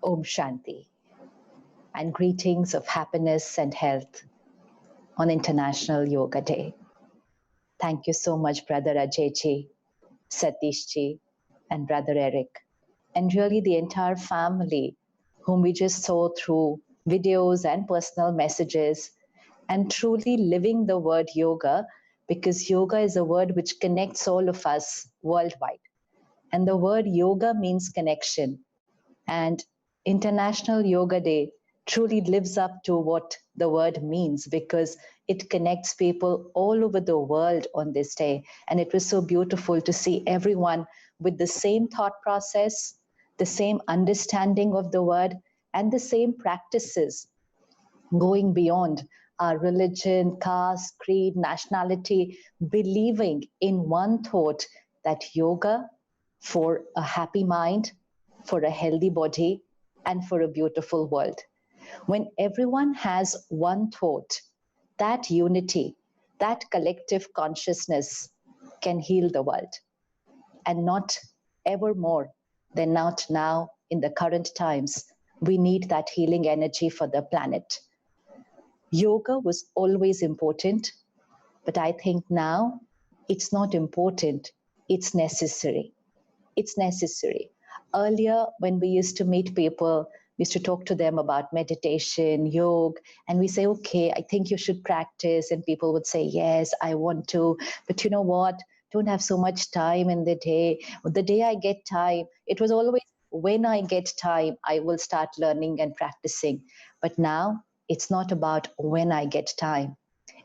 Om Shanti, and greetings of happiness and health on International Yoga Day. Thank you so much, Brother Ajayji, Satishji, and Brother Eric, and really the entire family whom we just saw through videos and personal messages, and truly living the word yoga, because yoga is a word which connects all of us worldwide. And the word yoga means connection. And International Yoga Day truly lives up to what the word means, because it connects people all over the world on this day. And it was so beautiful to see everyone with the same thought process, the same understanding of the word, and the same practices, going beyond our religion, caste, creed, nationality, believing in one thought, that yoga for a happy mind, for a healthy body, and for a beautiful world. When everyone has one thought, that unity, that collective consciousness can heal the world. And not ever more than not now in the current times, we need that healing energy for the planet. Yoga was always important, but I think now it's not important, it's necessary. It's necessary. Earlier, when we used to meet people, we used to talk to them about meditation, yoga, and we say, okay, I think you should practice. And people would say, yes, I want to. But you know what? Don't have so much time in the day. The day I get time, it was always when I get time, I will start learning and practicing. But now it's not about when I get time.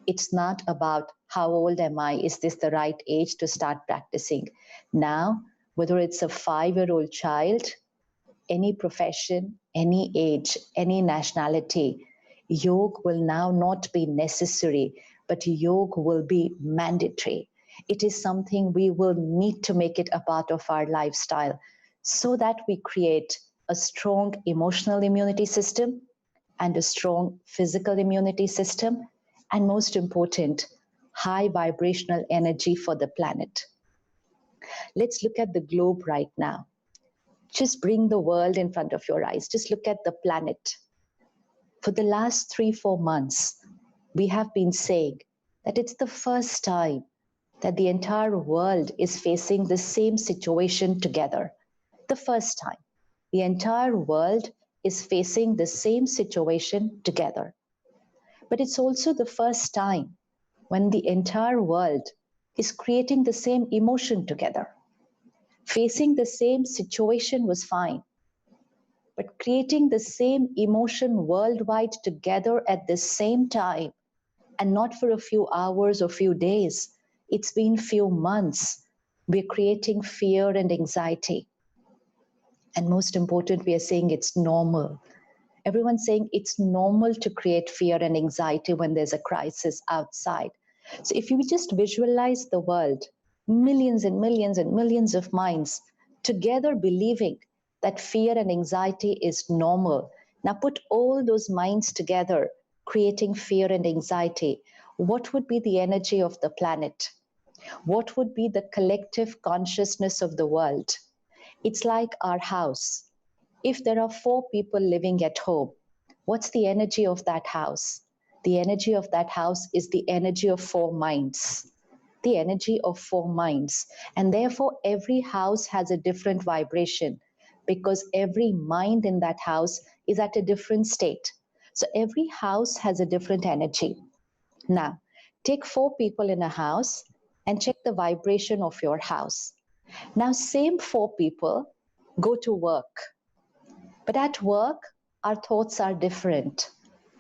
It's not about how old am I? Is this the right age to start practicing? Now, whether it's a 5-year-old child, any profession, any age, any nationality, yoga will now not be necessary, but yoga will be mandatory. It is something we will need to make it a part of our lifestyle, so that we create a strong emotional immunity system and a strong physical immunity system, and most important, high vibrational energy for the planet. Let's look at the globe right now. Just bring the world in front of your eyes. Just look at the planet. For the last 3-4 months, we have been saying that it's the first time that the entire world is facing the same situation together. The first time. The entire world is facing the same situation together. But it's also the first time when the entire world is creating the same emotion together. Facing the same situation was fine, but creating the same emotion worldwide together at the same time, and not for a few hours or few days, it's been few months, we're creating fear and anxiety. And most important, we are saying it's normal. Everyone's saying it's normal to create fear and anxiety when there's a crisis outside. So if you just visualize the world, millions and millions and millions of minds together believing that fear and anxiety is normal. Now put all those minds together, creating fear and anxiety. What would be the energy of the planet? What would be the collective consciousness of the world? It's like our house. If there are 4 people living at home, what's the energy of that house? The energy of that house is the energy of 4 minds. The energy of 4 minds. And therefore, every house has a different vibration, because every mind in that house is at a different state. So every house has a different energy. Now, take 4 people in a house and check the vibration of your house. Now, same 4 people go to work. But at work, our thoughts are different.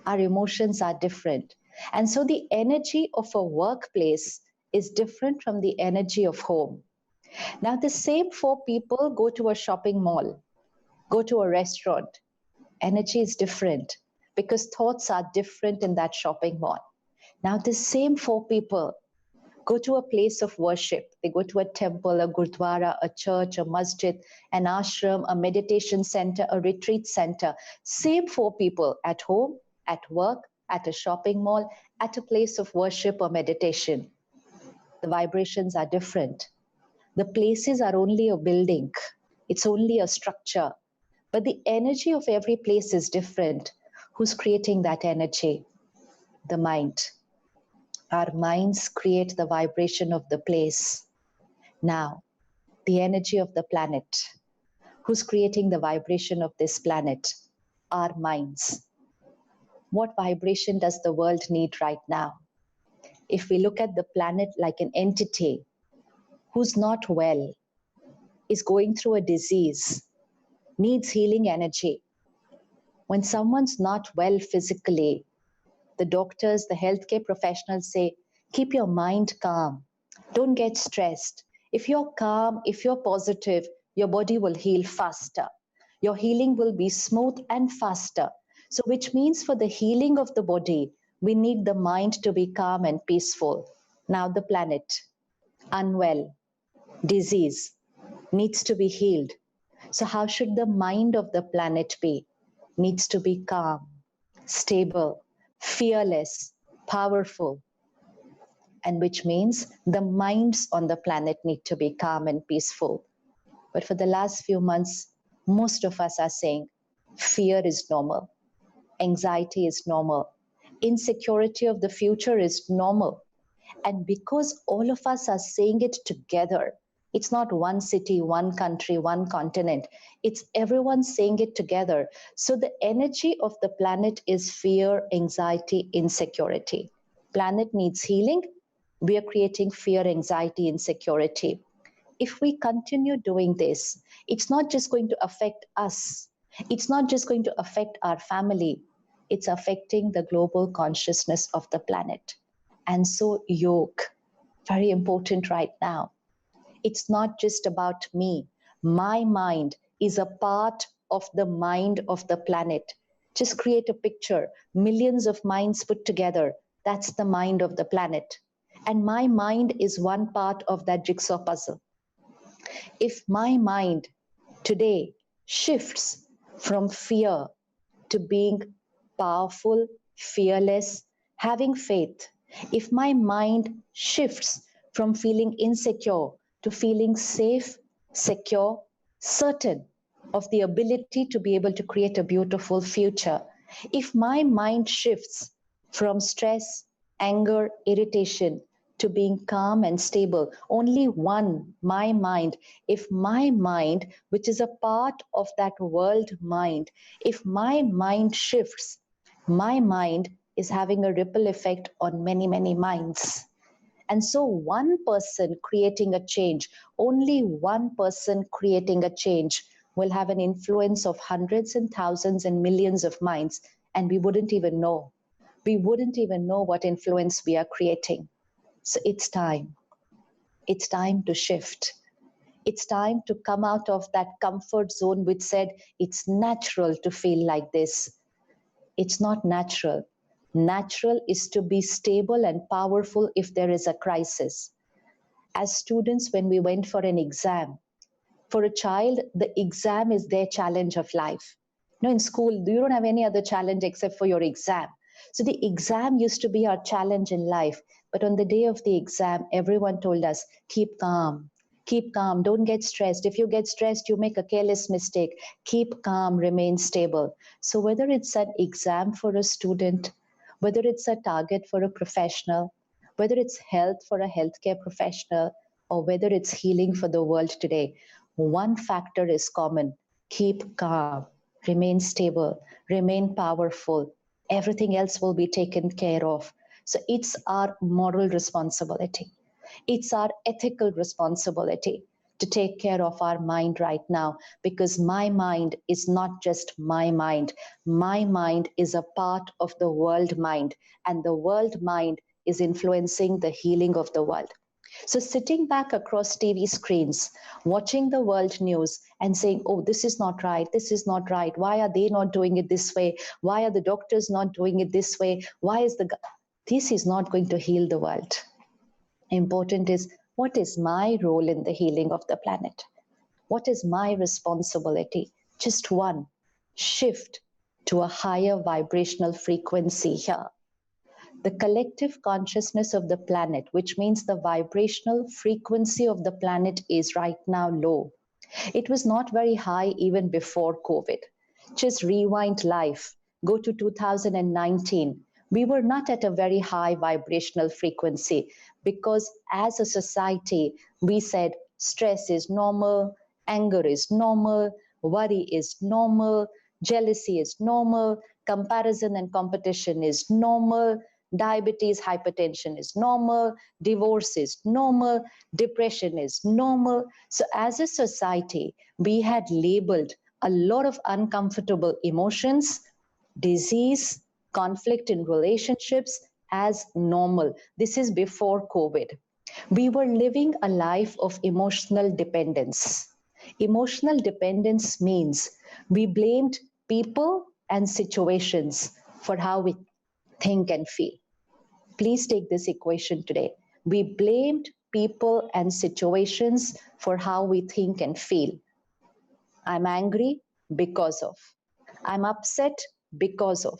Our emotions are different. And so the energy of a workplace is different from the energy of home. Now, the same 4 people go to a shopping mall, go to a restaurant. Energy is different because thoughts are different in that shopping mall. Now, the same 4 people go to a place of worship. They go to a temple, a gurdwara, a church, a masjid, an ashram, a meditation center, a retreat center. Same 4 people at home, at work, at a shopping mall, at a place of worship or meditation. The vibrations are different. The places are only a building. It's only a structure. But the energy of every place is different. Who's creating that energy? The mind. Our minds create the vibration of the place. Now, the energy of the planet. Who's creating the vibration of this planet? Our minds. What vibration does the world need right now? If we look at the planet like an entity who's not well, is going through a disease, needs healing energy. When someone's not well physically, the doctors, the healthcare professionals say, keep your mind calm. Don't get stressed. If you're calm, if you're positive, your body will heal faster. Your healing will be smooth and faster. So, which means for the healing of the body, we need the mind to be calm and peaceful. Now, the planet, unwell, disease, needs to be healed. So, how should the mind of the planet be? Needs to be calm, stable, fearless, powerful. And which means the minds on the planet need to be calm and peaceful. But for the last few months, most of us are saying fear is normal, anxiety is normal, insecurity of the future is normal. And because all of us are saying it together, it's not one city, one country, one continent. It's everyone saying it together. So the energy of the planet is fear, anxiety, insecurity. Planet needs healing. We are creating fear, anxiety, insecurity. If we continue doing this, it's not just going to affect us. It's not just going to affect our family. It's affecting the global consciousness of the planet. And so yoga, very important right now. It's not just about me. My mind is a part of the mind of the planet. Just create a picture, millions of minds put together. That's the mind of the planet. And my mind is one part of that jigsaw puzzle. If my mind today shifts from fear to being powerful, fearless, having faith, if my mind shifts from feeling insecure to feeling safe, secure, certain of the ability to be able to create a beautiful future, if my mind shifts from stress, anger, irritation to being calm and stable, only one, my mind, if my mind, which is a part of that world mind, if my mind shifts, my mind is having a ripple effect on many, many minds. And so one person creating a change, only one person creating a change will have an influence of hundreds and thousands and millions of minds, and we wouldn't even know. We wouldn't even know what influence we are creating. So it's time. It's time to shift. It's time to come out of that comfort zone which said it's natural to feel like this. It's not natural. Natural is to be stable and powerful if there is a crisis. As students, when we went for an exam, for a child, the exam is their challenge of life. You know, in school, you don't have any other challenge except for your exam. So the exam used to be our challenge in life. But on the day of the exam, everyone told us, keep calm, don't get stressed. If you get stressed, you make a careless mistake. Keep calm, remain stable. So whether it's an exam for a student, whether it's a target for a professional, whether it's health for a healthcare professional, or whether it's healing for the world today, one factor is common. Keep calm, remain stable, remain powerful. Everything else will be taken care of. So it's our moral responsibility. It's our ethical responsibility to take care of our mind right now, because my mind is not just my mind. My mind is a part of the world mind, and the world mind is influencing the healing of the world. So sitting back across TV screens, watching the world news and saying, oh, this is not right, this is not right. Why are they not doing it this way? Why are the doctors not doing it this way? This is not going to heal the world. Important is, what is my role in the healing of the planet? What is my responsibility? Just one, shift to a higher vibrational frequency here. The collective consciousness of the planet, which means the vibrational frequency of the planet is right now low. It was not very high even before COVID. Just rewind life, go to 2019. We were not at a very high vibrational frequency because as a society, we said stress is normal, anger is normal, worry is normal, jealousy is normal, comparison and competition is normal, diabetes, hypertension is normal, divorce is normal, depression is normal. So, as a society, we had labeled a lot of uncomfortable emotions, disease, conflict in relationships as normal. This is before COVID. We were living a life of emotional dependence. Emotional dependence means we blamed people and situations for how we think and feel. Please take this equation today. We blamed people and situations for how we think and feel. I'm angry because of. I'm upset because of.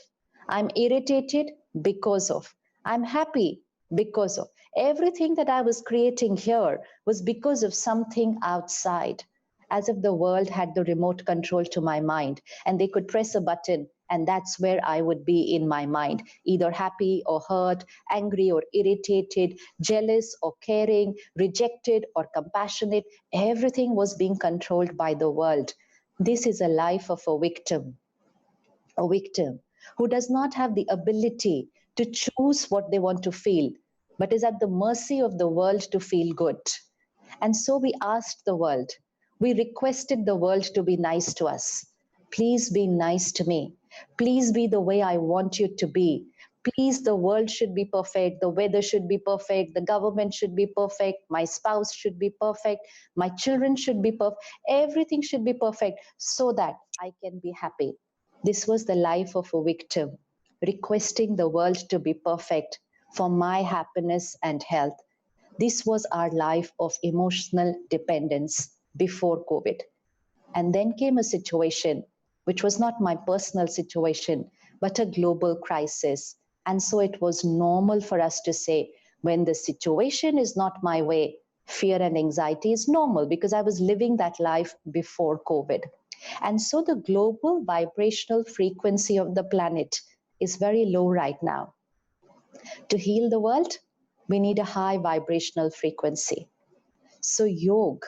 I'm irritated because of. I'm happy because of. Everything that I was creating here was because of something outside, as if the world had the remote control to my mind and they could press a button and that's where I would be in my mind, either happy or hurt, angry or irritated, jealous or caring, rejected or compassionate. Everything was being controlled by the world. This is a life of a victim who does not have the ability to choose what they want to feel, but is at the mercy of the world to feel good. And so we asked the world, we requested the world to be nice to us. Please be nice to me. Please be the way I want you to be. Please, the world should be perfect. The weather should be perfect. The government should be perfect. My spouse should be perfect. My children should be perfect. Everything should be perfect so that I can be happy. This was the life of a victim, requesting the world to be perfect for my happiness and health. This was our life of emotional dependence before COVID. And then came a situation which was not my personal situation, but a global crisis. And so it was normal for us to say, when the situation is not my way, fear and anxiety is normal because I was living that life before COVID. And so the global vibrational frequency of the planet is very low right now. To heal the world, we need a high vibrational frequency. So, yoga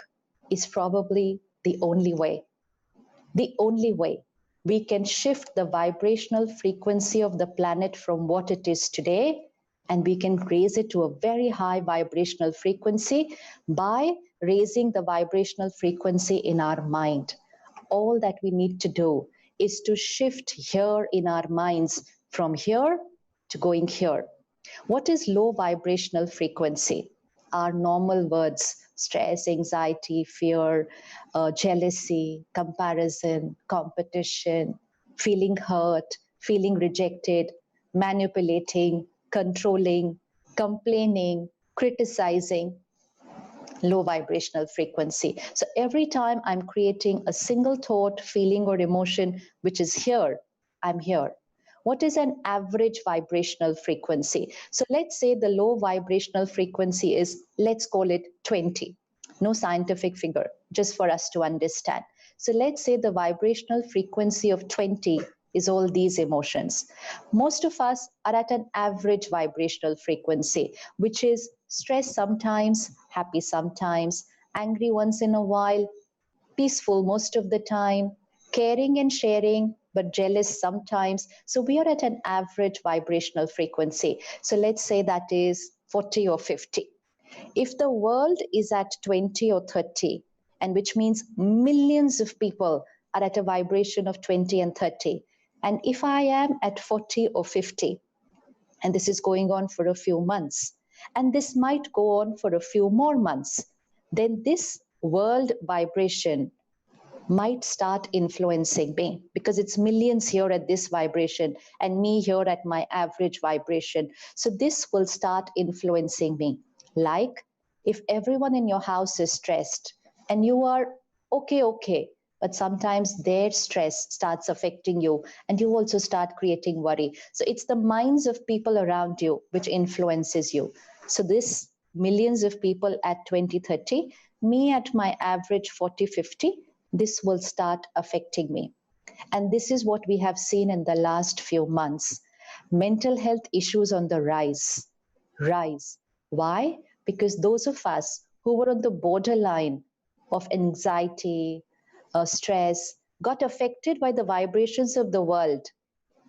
is probably the only way we can shift the vibrational frequency of the planet from what it is today, and we can raise it to a very high vibrational frequency by raising the vibrational frequency in our mind. All that we need to do is to shift here in our minds from here to going here. What is low vibrational frequency? Our normal words: stress, anxiety, fear, jealousy, comparison, competition, feeling hurt, feeling rejected, manipulating, controlling, complaining, criticizing. Low vibrational frequency. So every time I'm creating a single thought, feeling, or emotion which is here, I'm here. What is an average vibrational frequency? So let's say the low vibrational frequency is, let's call it 20. No scientific figure, just for us to understand. So let's say the vibrational frequency of 20 is all these emotions. Most of us are at an average vibrational frequency, which is stress sometimes, happy sometimes, angry once in a while, peaceful most of the time, caring and sharing, but jealous sometimes. So we are at an average vibrational frequency. So let's say that is 40 or 50. If the world is at 20 or 30, and which means millions of people are at a vibration of 20 and 30, and if I am at 40 or 50, and this is going on for a few months, and this might go on for a few more months, then this world vibration might start influencing me because it's millions here at this vibration and me here at my average vibration. So this will start influencing me. Like if everyone in your house is stressed and you are okay, but sometimes their stress starts affecting you and you also start creating worry. So it's the minds of people around you which influences you. So this millions of people at 2030, me at my average 40, 50, this will start affecting me. And this is what we have seen in the last few months. Mental health issues on the rise. Rise. Why? Because those of us who were on the borderline of anxiety, stress, got affected by the vibrations of the world,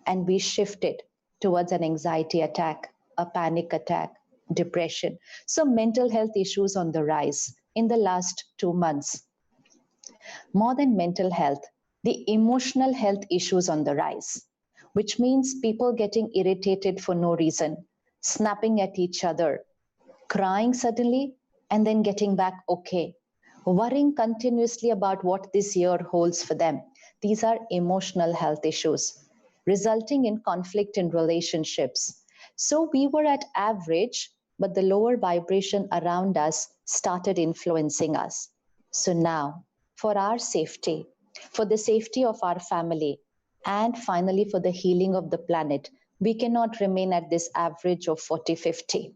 and we shifted towards an anxiety attack, a panic attack, depression. So, mental health issues on the rise in the last 2 months. More than mental health, the emotional health issues on the rise, which means people getting irritated for no reason, snapping at each other, crying suddenly, and then getting back okay, worrying continuously about what this year holds for them. These are emotional health issues, resulting in conflict in relationships. So we were at average, but the lower vibration around us started influencing us. So now, for our safety, for the safety of our family, and finally for the healing of the planet, we cannot remain at this average of 40, 50.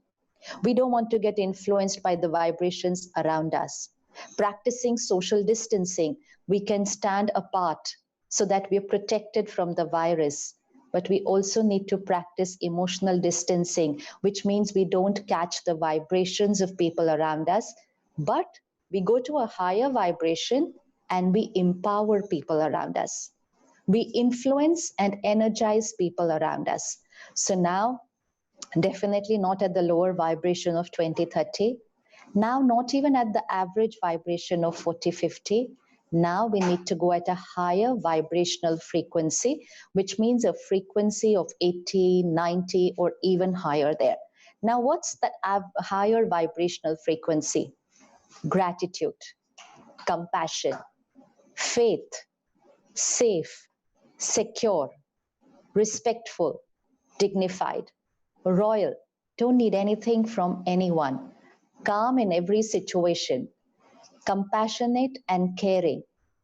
We don't want to get influenced by the vibrations around us. Practicing social distancing, we can stand apart so that we're protected from the virus. But we also need to practice emotional distancing, which means we don't catch the vibrations of people around us, but we go to a higher vibration and we empower people around us. We influence and energize people around us. So now, definitely not at the lower vibration of 20, 30. Now, not even at the average vibration of 40, 50. Now we need to go at a higher vibrational frequency, which means a frequency of 80, 90, or even higher there. Now, what's that higher vibrational frequency? Gratitude, compassion, faith, safe, secure, respectful, dignified, royal, don't need anything from anyone, calm in every situation, compassionate and caring.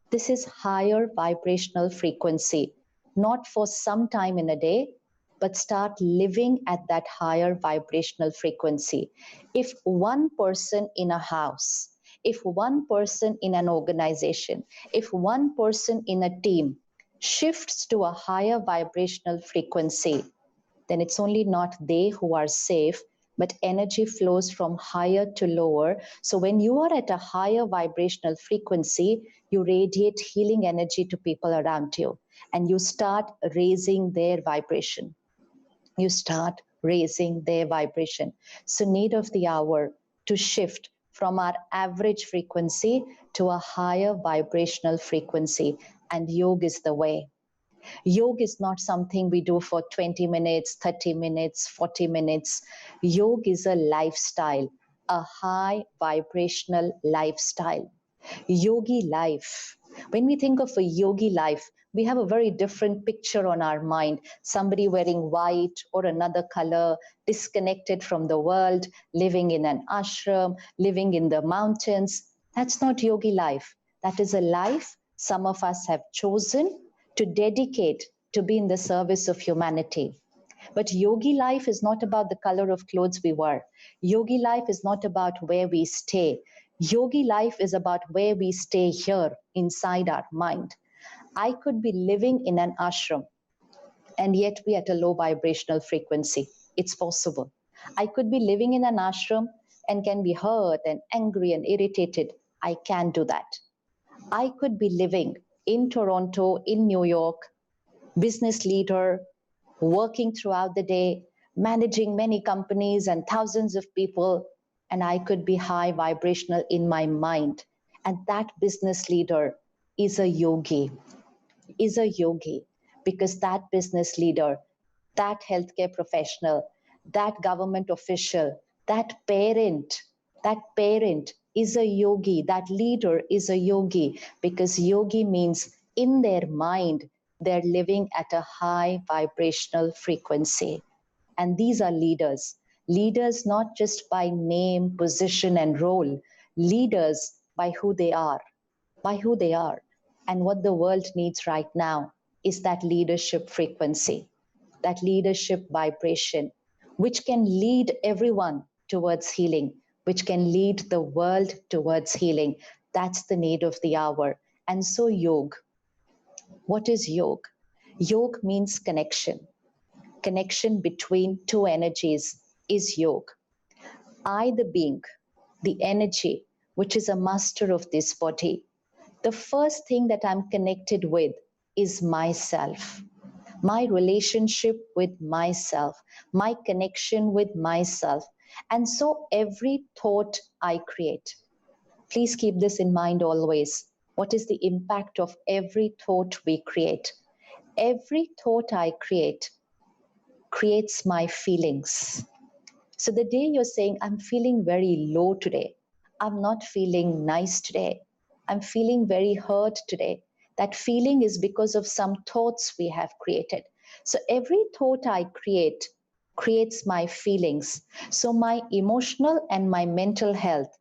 This is higher vibrational frequency, not for some time in a day, but start living at that higher vibrational frequency. If one person in a house, if one person in an organization, if one person in a team shifts to a higher vibrational frequency, then it's only not they who are safe, but energy flows from higher to lower. So when you are at a higher vibrational frequency, you radiate healing energy to people around you and you start raising their vibration. You start raising their vibration. So need of the hour to shift from our average frequency to a higher vibrational frequency, and yoga is the way. Yoga is not something we do for 20 minutes, 30 minutes, 40 minutes. Yoga is a lifestyle, a high vibrational lifestyle. Yogi life. When we think of a yogi life, we have a very different picture on our mind. Somebody wearing white or another color, disconnected from the world, living in an ashram, living in the mountains. That's not yogi life. That is a life some of us have chosen to dedicate to be in the service of humanity. But yogi life is not about the color of clothes we wear. Yogi life is not about where we stay. Yogi life is about where we stay here inside our mind. I could be living in an ashram and yet be at a low vibrational frequency. It's possible. I could be living in an ashram and can be hurt and angry and irritated. I can do that. I could be living in Toronto, in New York, business leader, working throughout the day, managing many companies and thousands of people, and I could be high vibrational in my mind. And that business leader is a yogi, because that business leader, that healthcare professional, that government official, that parent is a yogi, that leader is a yogi, because yogi means in their mind, they're living at a high vibrational frequency. And these are leaders. Leaders not just by name, position, and role, leaders by who they are, by who they are. And what the world needs right now is that leadership frequency, that leadership vibration, which can lead everyone towards healing, which can lead the world towards healing. That's the need of the hour. And so, yoga. What is yoga? Yoga means connection. Connection between two energies is yoga. I, the being, the energy, which is a master of this body, the first thing that I'm connected with is myself, my relationship with myself, my connection with myself. And so every thought I create, please keep this in mind always. What is the impact of every thought we create? Every thought I creates my feelings. So the day you're saying, I'm feeling very low today, I'm not feeling nice today, I'm feeling very hurt today, that feeling is because of some thoughts we have created. So every thought I create creates my feelings. So my emotional and my mental health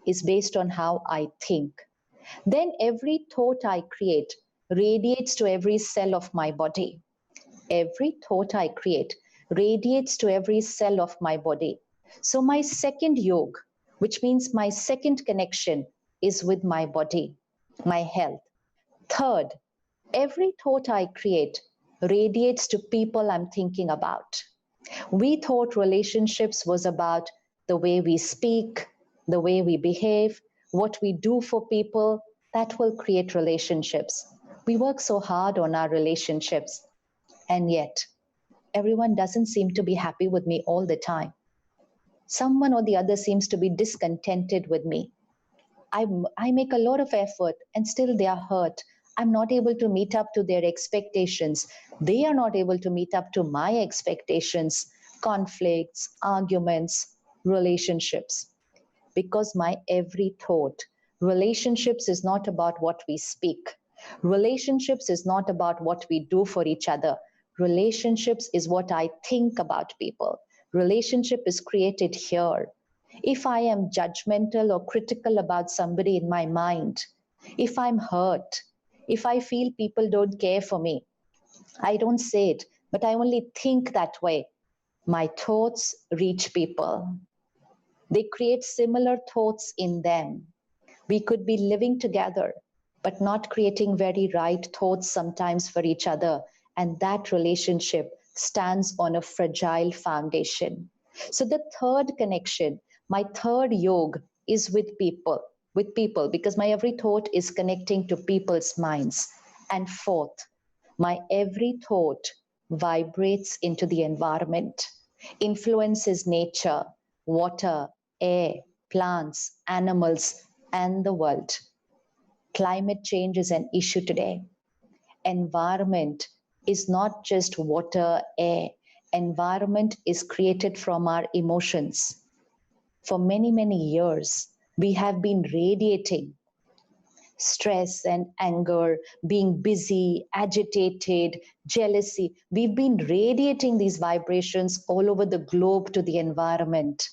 is based on how I think. Then every thought I create radiates to every cell of my body. Every thought I create radiates to every cell of my body. So, my second yoga, which means my second connection, is with my body, my health. Third, every thought I create radiates to people I'm thinking about. We thought relationships was about the way we speak, the way we behave, what we do for people. That will create relationships. We work so hard on our relationships, and yet everyone doesn't seem to be happy with me all the time. Someone or the other seems to be discontented with me. I make a lot of effort and still they are hurt. I'm not able to meet up to their expectations. They are not able to meet up to my expectations. Conflicts, arguments, relationships. Because my every thought, relationships is not about what we speak. Relationships is not about what we do for each other. Relationships is what I think about people. Relationship is created here. If I am judgmental or critical about somebody in my mind, if I'm hurt, if I feel people don't care for me, I don't say it, but I only think that way. My thoughts reach people. They create similar thoughts in them. We could be living together, but not creating very right thoughts sometimes for each other. And that relationship stands on a fragile foundation. So the third connection, my third yoga is with people, because my every thought is connecting to people's minds. And fourth, my every thought vibrates into the environment, influences nature, water, air, plants, animals, and the world. Climate change is an issue today. Environment is not just water, air. Environment is created from our emotions. For many, many years, we have been radiating stress and anger, being busy, agitated, jealousy. We've been radiating these vibrations all over the globe to the environment.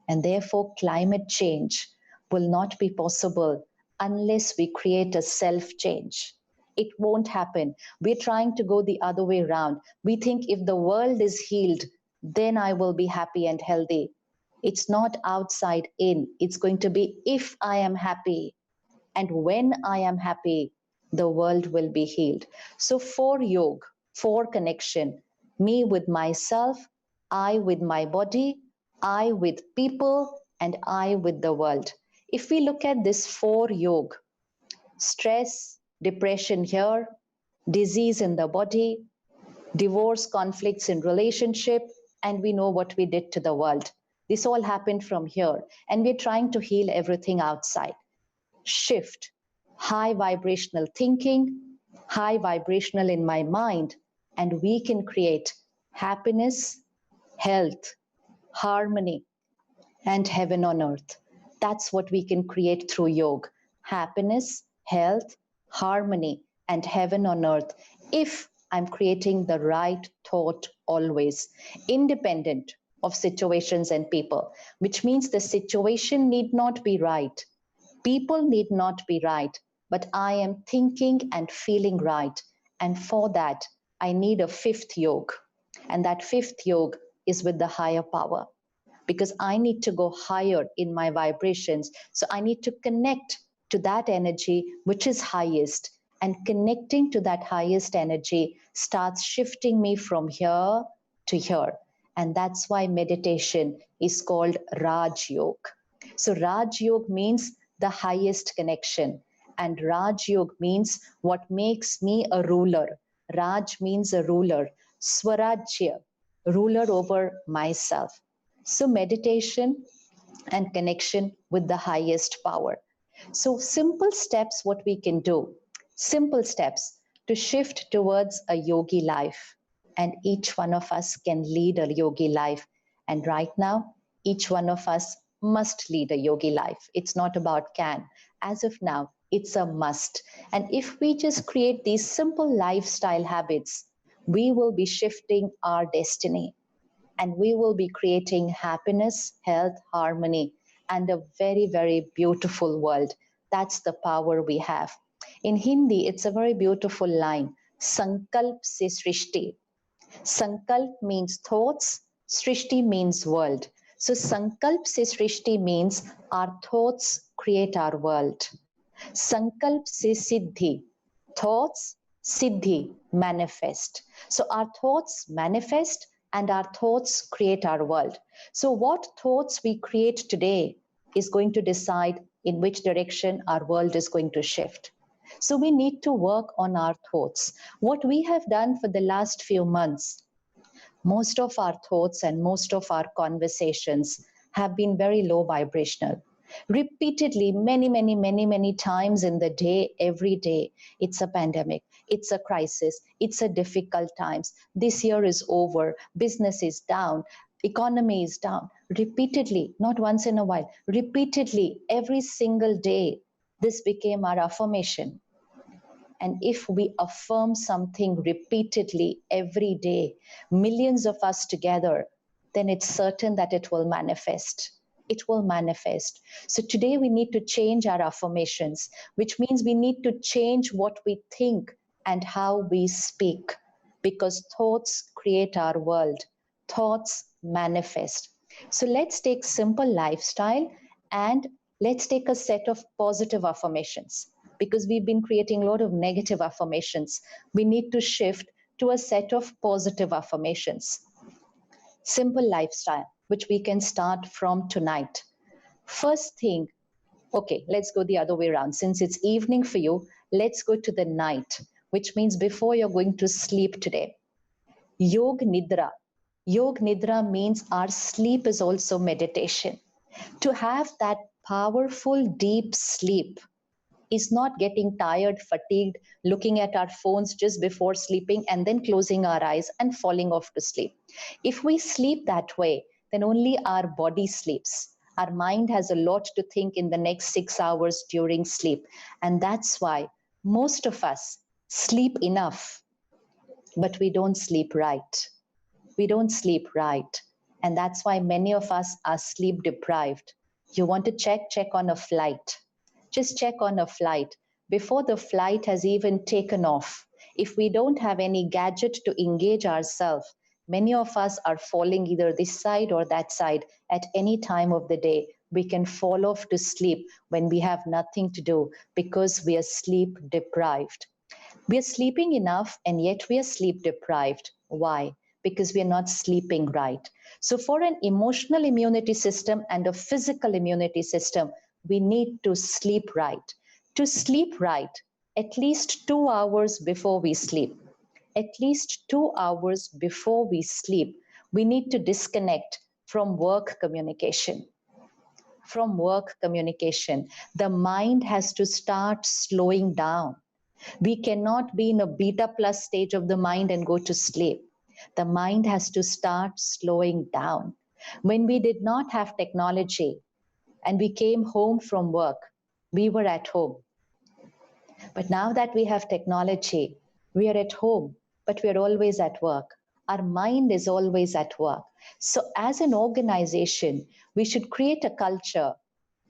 And therefore, climate change will not be possible unless we create a self change. It won't happen. We're trying to go the other way around. We think if the world is healed, then I will be happy and healthy. It's not outside in. It's going to be if I am happy. And when I am happy, the world will be healed. So, for yoga, for connection, me with myself, I with my body, I with people, and I with the world. If we look at this four yoga, stress, depression here, disease in the body, divorce, conflicts in relationship, and we know what we did to the world. This all happened from here, and we're trying to heal everything outside. Shift, high vibrational thinking, high vibrational in my mind, and we can create happiness, health, harmony, and heaven on earth. That's what we can create through yoga. Happiness, health, harmony, and heaven on earth. If I'm creating the right thought always, independent of situations and people, which means the situation need not be right. People need not be right, but I am thinking and feeling right. And for that, I need a fifth yoga. And that fifth yoga is with the higher power. because I need to go higher in my vibrations. So I need to connect to that energy which is highest. And connecting to that highest energy starts shifting me from here to here. And that's why meditation is called Raj Yoga. So Raj Yoga means the highest connection. And Raj Yoga means what makes me a ruler. Raj means a ruler. Swarajya, ruler over myself. So meditation and connection with the highest power. So simple steps, what we can do, simple steps to shift towards a yogi life. And each one of us can lead a yogi life. And right now, each one of us must lead a yogi life. It's not about can. As of now, it's a must. And if we just create these simple lifestyle habits, we will be shifting our destiny, and we will be creating happiness, health, harmony, and a very, very beautiful world. That's the power we have. In Hindi, it's a very beautiful line. Sankalp se srishti. Sankalp means thoughts, srishti means world. So Sankalp se srishti means our thoughts create our world. Sankalp se siddhi, thoughts, siddhi, manifest. So our thoughts manifest and our thoughts create our world. So what thoughts we create today is going to decide in which direction our world is going to shift. So we need to work on our thoughts. What we have done for the last few months, most of our thoughts and most of our conversations have been very low vibrational. Repeatedly, many times in the day, every day, it's a pandemic, it's a crisis, it's a difficult times. This year is over, business is down, economy is down. Repeatedly, not once in a while, repeatedly, every single day, this became our affirmation. And if we affirm something repeatedly every day, millions of us together, then it's certain that it will manifest. It will manifest. So today we need to change our affirmations, which means we need to change what we think and how we speak, because thoughts create our world. Thoughts manifest. So let's take simple lifestyle and let's take a set of positive affirmations, because we've been creating a lot of negative affirmations. We need to shift to a set of positive affirmations. Simple lifestyle, which we can start from tonight. First thing, okay, let's go the other way around. Since it's evening for you, let's go to the night, which means before you're going to sleep today. Yog Nidra. Yog Nidra means our sleep is also meditation. To have that powerful, deep sleep is not getting tired, fatigued, looking at our phones just before sleeping and then closing our eyes and falling off to sleep. If we sleep that way, then only our body sleeps. Our mind has a lot to think in the next 6 hours during sleep. And that's why most of us sleep enough, but we don't sleep right. We don't sleep right. And that's why many of us are sleep deprived. You want to check on a flight. Just check on a flight. Before the flight has even taken off, if we don't have any gadget to engage ourselves, many of us are falling either this side or that side at any time of the day. We can fall off to sleep when we have nothing to do because we are sleep deprived. We are sleeping enough and yet we are sleep deprived. Why? Because we are not sleeping right. So, for an emotional immunity system and a physical immunity system, we need to sleep right. To sleep right, at least 2 hours before we sleep, at least 2 hours before we sleep, we need to disconnect from work communication. From work communication, the mind has to start slowing down. We cannot be in a beta plus stage of the mind and go to sleep. The mind has to start slowing down. When we did not have technology and we came home from work, we were at home. But now that we have technology, we are at home, but we are always at work. Our mind is always at work. So, as an organization, we should create a culture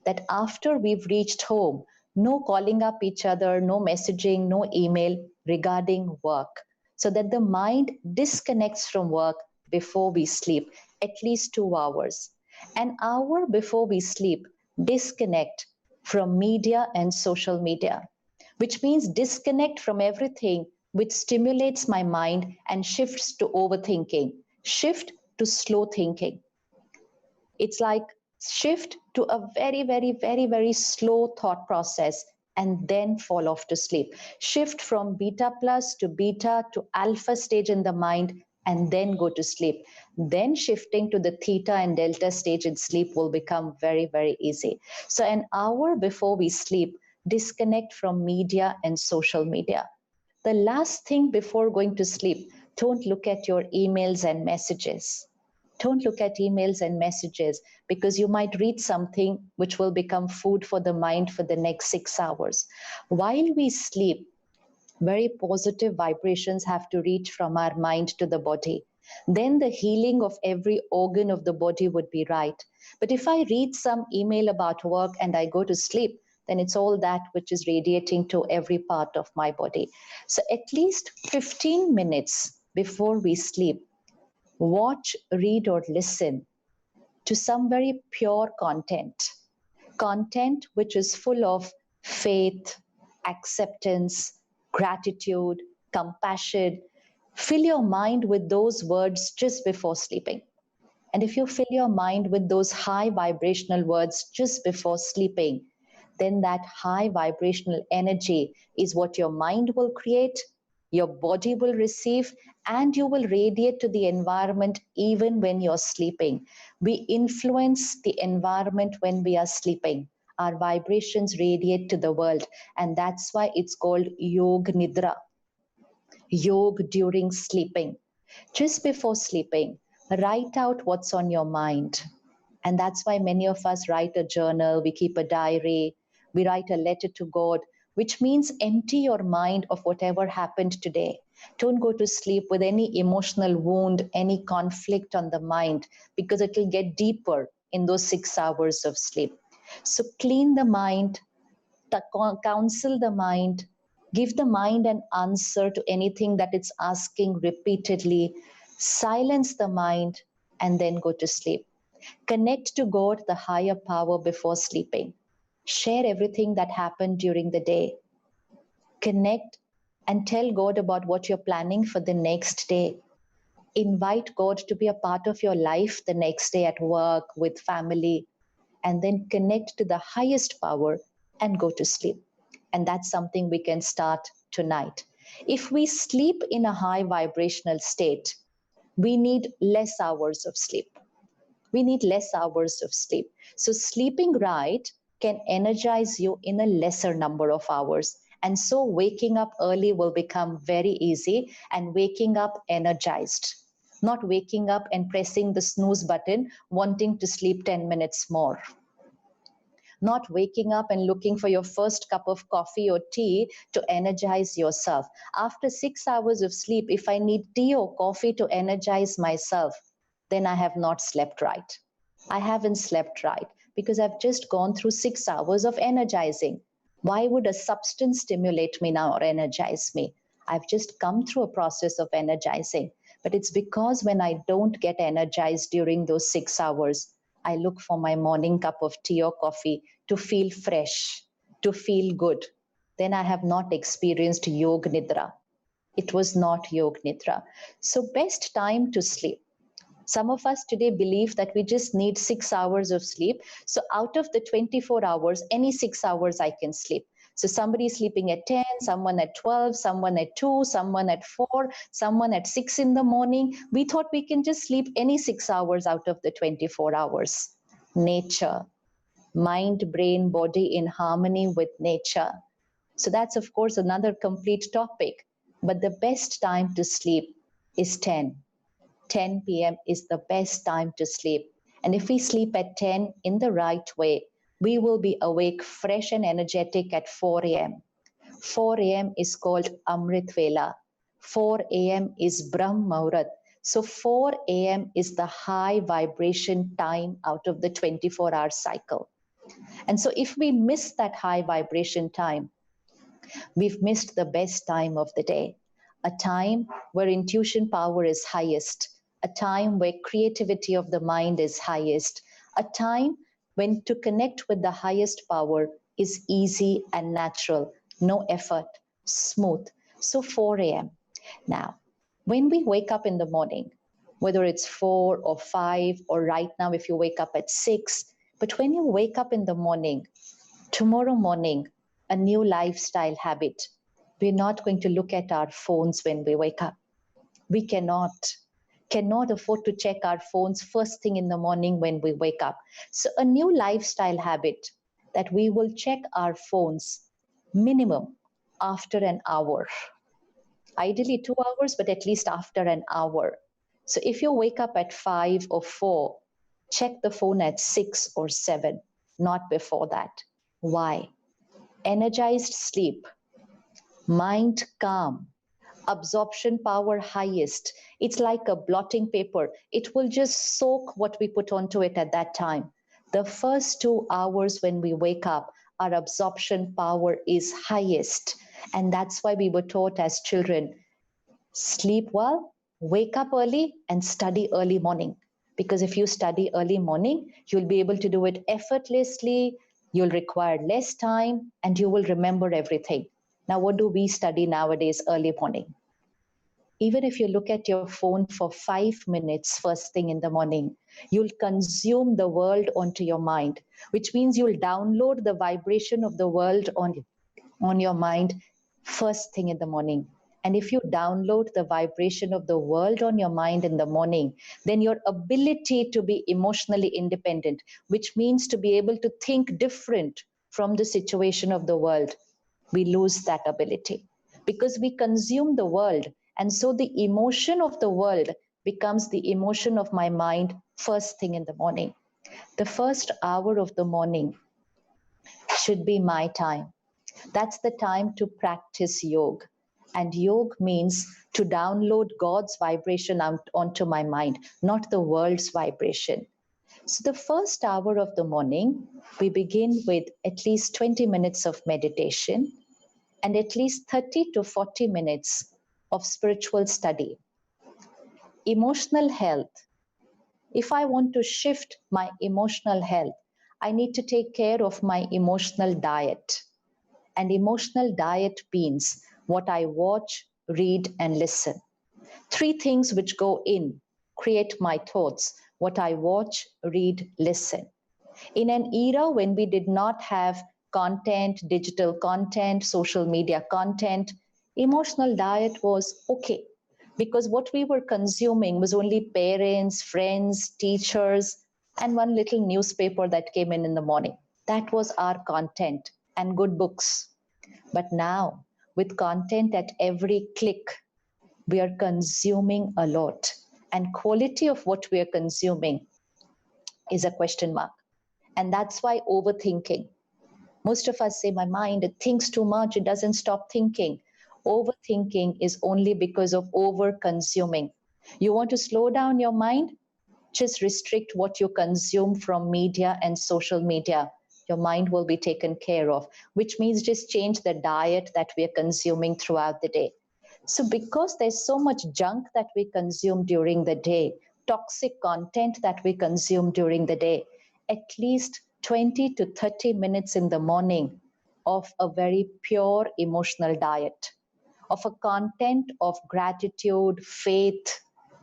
that after we've reached home, no calling up each other, no messaging, no email regarding work, so that the mind disconnects from work before we sleep, at least 2 hours. An hour before we sleep, disconnect from media and social media, which means disconnect from everything which stimulates my mind and shifts to overthinking, shift to slow thinking. It's like shift to a very, very, very, very slow thought process and then fall off to sleep. Shift from beta plus to beta to alpha stage in the mind and then go to sleep. Then shifting to the theta and delta stage in sleep will become very, very easy. So, an hour before we sleep, disconnect from media and social media. The last thing before going to sleep, don't look at your emails and messages. Don't look at emails and messages because you might read something which will become food for the mind for the next 6 hours. While we sleep, very positive vibrations have to reach from our mind to the body. Then the healing of every organ of the body would be right. But if I read some email about work and I go to sleep, then it's all that which is radiating to every part of my body. So at least 15 minutes before we sleep, watch, read, or listen to some very pure content. Content which is full of faith, acceptance, gratitude, compassion. Fill your mind with those words just before sleeping. And if you fill your mind with those high vibrational words just before sleeping, then that high vibrational energy is what your mind will create, your body will receive, and you will radiate to the environment even when you're sleeping. We influence the environment when we are sleeping. Our vibrations radiate to the world, and that's why it's called Yog Nidra, Yog during sleeping. Just before sleeping, write out what's on your mind. And that's why many of us write a journal, we keep a diary, we write a letter to God, which means empty your mind of whatever happened today. Don't go to sleep with any emotional wound, any conflict on the mind, because it will get deeper in those 6 hours of sleep. So clean the mind, counsel the mind, give the mind an answer to anything that it's asking repeatedly, silence the mind, and then go to sleep. Connect to God, the higher power, before sleeping. Share everything that happened during the day. Connect and tell God about what you're planning for the next day. Invite God to be a part of your life the next day at work, with family, and then connect to the highest power and go to sleep. And that's something we can start tonight. If we sleep in a high vibrational state, we need less hours of sleep. We need less hours of sleep. So, sleeping right can energize you in a lesser number of hours. And so, waking up early will become very easy and waking up energized, not waking up and pressing the snooze button, wanting to sleep 10 minutes more. Not waking up and looking for your first cup of coffee or tea to energize yourself. After 6 hours of sleep, if I need tea or coffee to energize myself, then I have not slept right. I haven't slept right because I've just gone through 6 hours of energizing. Why would a substance stimulate me now or energize me? I've just come through a process of energizing. But it's because when I don't get energized during those 6 hours, I look for my morning cup of tea or coffee to feel fresh, to feel good. Then I have not experienced Yog Nidra. It was not Yog Nidra. So, best time to sleep. Some of us today believe that we just need 6 hours of sleep. So, out of the 24 hours, any 6 hours I can sleep. So, somebody is sleeping at 10, someone at 12, someone at 2, someone at 4, someone at 6 in the morning. We thought we can just sleep any 6 hours out of the 24 hours. Nature, mind, brain, body in harmony with nature. So, that's of course another complete topic. But the best time to sleep is 10. 10 p.m. is the best time to sleep. And if we sleep at 10 in the right way, we will be awake, fresh, and energetic at 4 a.m. 4 a.m. is called Amrit Vela. 4 a.m. is Brahm Muhurat. So 4 a.m. is the high vibration time out of the 24-hour cycle. And so if we miss that high vibration time, we've missed the best time of the day, a time where intuition power is highest, a time where creativity of the mind is highest, A time when to connect with the highest power is easy and natural, no effort, smooth. So 4 a.m. Now, when we wake up in the morning, whether it's 4 or 5, or right now if you wake up at 6, but when you wake up in the morning, tomorrow morning, a new lifestyle habit. We're not going to look at our phones when we wake up. We cannot afford to check our phones first thing in the morning when we wake up. So a new lifestyle habit that we will check our phones minimum after an hour. Ideally 2 hours, but at least after an hour. So if you wake up at 5 or 4, check the phone at 6 or 7, not before that. Why? Energized sleep, mind calm, absorption power highest. It's like a blotting paper. It will just soak what we put onto it at that time. The first 2 hours when we wake up, our absorption power is highest. And that's why we were taught as children, sleep well, wake up early, and study early morning. Because if you study early morning, you'll be able to do it effortlessly, you'll require less time, and you will remember everything. Now, what do we study nowadays early morning? Even if you look at your phone for 5 minutes first thing in the morning, you'll consume the world onto your mind, which means you'll download the vibration of the world on your mind first thing in the morning. And if you download the vibration of the world on your mind in the morning, then your ability to be emotionally independent, which means to be able to think different from the situation of the world, we lose that ability because we consume the world. And so the emotion of the world becomes the emotion of my mind first thing in the morning. The first hour of the morning should be my time. That's the time to practice yoga. And yoga means to download God's vibration onto my mind, not the world's vibration. So the first hour of the morning, we begin with at least 20 minutes of meditation and at least 30 to 40 minutes of spiritual study. Emotional health. If I want to shift my emotional health, I need to take care of my emotional diet. And emotional diet means what I watch, read, and listen. Three things which go in, create my thoughts, what I watch, read, listen. In an era when we did not have content, digital content, social media content, emotional diet was okay. Because what we were consuming was only parents, friends, teachers, and one little newspaper that came in the morning. That was our content and good books. But now, with content at every click, we are consuming a lot. And quality of what we are consuming is a question mark. And that's why overthinking. Most of us say, my mind, it thinks too much, it doesn't stop thinking. Overthinking is only because of over consuming. You want to slow down your mind? Just restrict what you consume from media and social media. Your mind will be taken care of, which means just change the diet that we are consuming throughout the day. So because there's so much junk that we consume during the day, toxic content that we consume during the day, at least 20 to 30 minutes in the morning of a very pure emotional diet, of a content of gratitude, faith,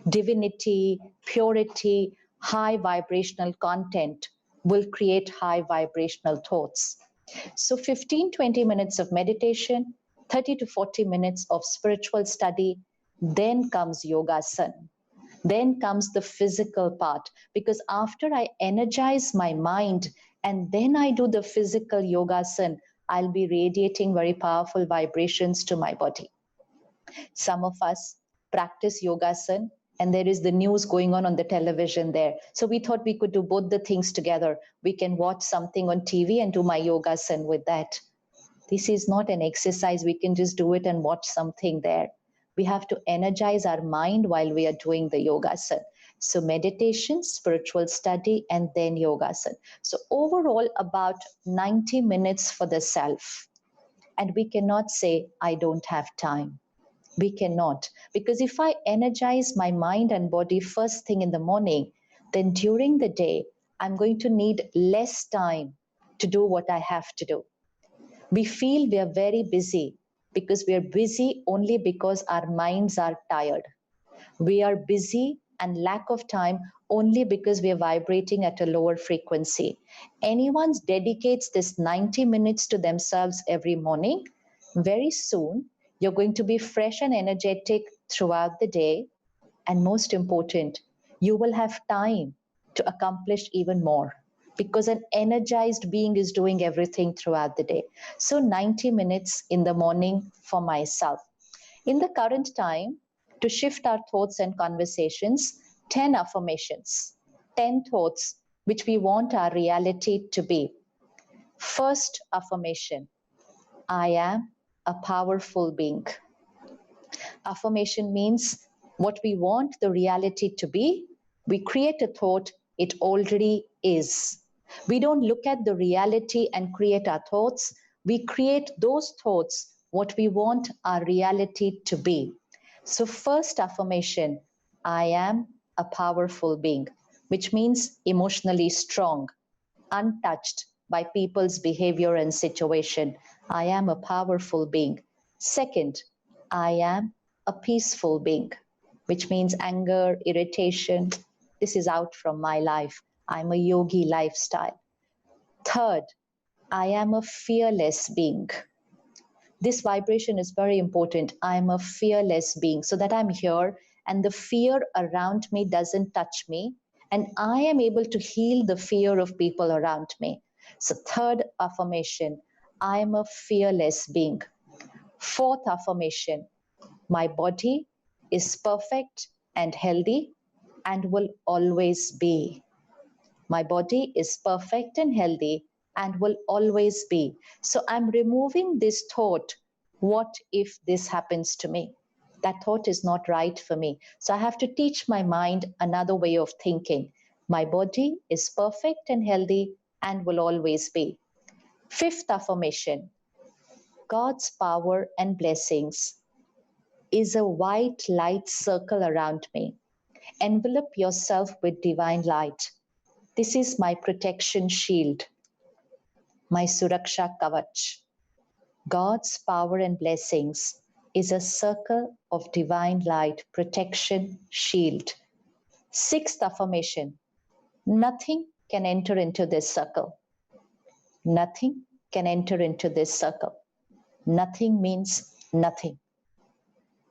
divinity, purity, high vibrational content will create high vibrational thoughts. So 15, 20 minutes of meditation, 30 to 40 minutes of spiritual study, then comes yogasana. Then comes the physical part, because after I energize my mind and then I do the physical yogasana, I'll be radiating very powerful vibrations to my body. Some of us practice yogasana and there is the news going on the television there. So we thought we could do both the things together. We can watch something on TV and do my yogasana with that. This is not an exercise. We can just do it and watch something there. We have to energize our mind while we are doing the yogasana. So meditation, spiritual study, and then yogasana. So overall, about 90 minutes for the self. And we cannot say, I don't have time. We cannot. Because if I energize my mind and body first thing in the morning, then during the day, I'm going to need less time to do what I have to do. We feel we are very busy because we are busy only because our minds are tired. We are busy and lack of time only because we are vibrating at a lower frequency. Anyone dedicates this 90 minutes to themselves every morning, very soon you're going to be fresh and energetic throughout the day. And most important, you will have time to accomplish even more because an energized being is doing everything throughout the day. So 90 minutes in the morning for myself. In the current time, to shift our thoughts and conversations, 10 affirmations, 10 thoughts which we want our reality to be. First affirmation, I am a powerful being. Affirmation means what we want the reality to be. We create a thought, it already is. We don't look at the reality and create our thoughts. We create those thoughts, what we want our reality to be. So, first affirmation, I am a powerful being, which means emotionally strong, untouched by people's behavior and situation. I am a powerful being. Second, I am a peaceful being, which means anger, irritation. This is out from my life. I'm a yogi lifestyle. Third, I am a fearless being. This vibration is very important. I'm a fearless being so that I'm here and the fear around me doesn't touch me. And I am able to heal the fear of people around me. So, third affirmation, I'm a fearless being. Fourth affirmation, my body is perfect and healthy and will always be. My body is perfect and healthy and will always be. So I'm removing this thought, what if this happens to me? That thought is not right for me. So I have to teach my mind another way of thinking. My body is perfect and healthy and will always be. Fifth affirmation, God's power and blessings is a white light circle around me. Envelop yourself with divine light. This is my protection shield, my Suraksha Kavach. God's power and blessings is a circle of divine light, protection, shield. Sixth affirmation, nothing can enter into this circle. Nothing can enter into this circle. Nothing means nothing,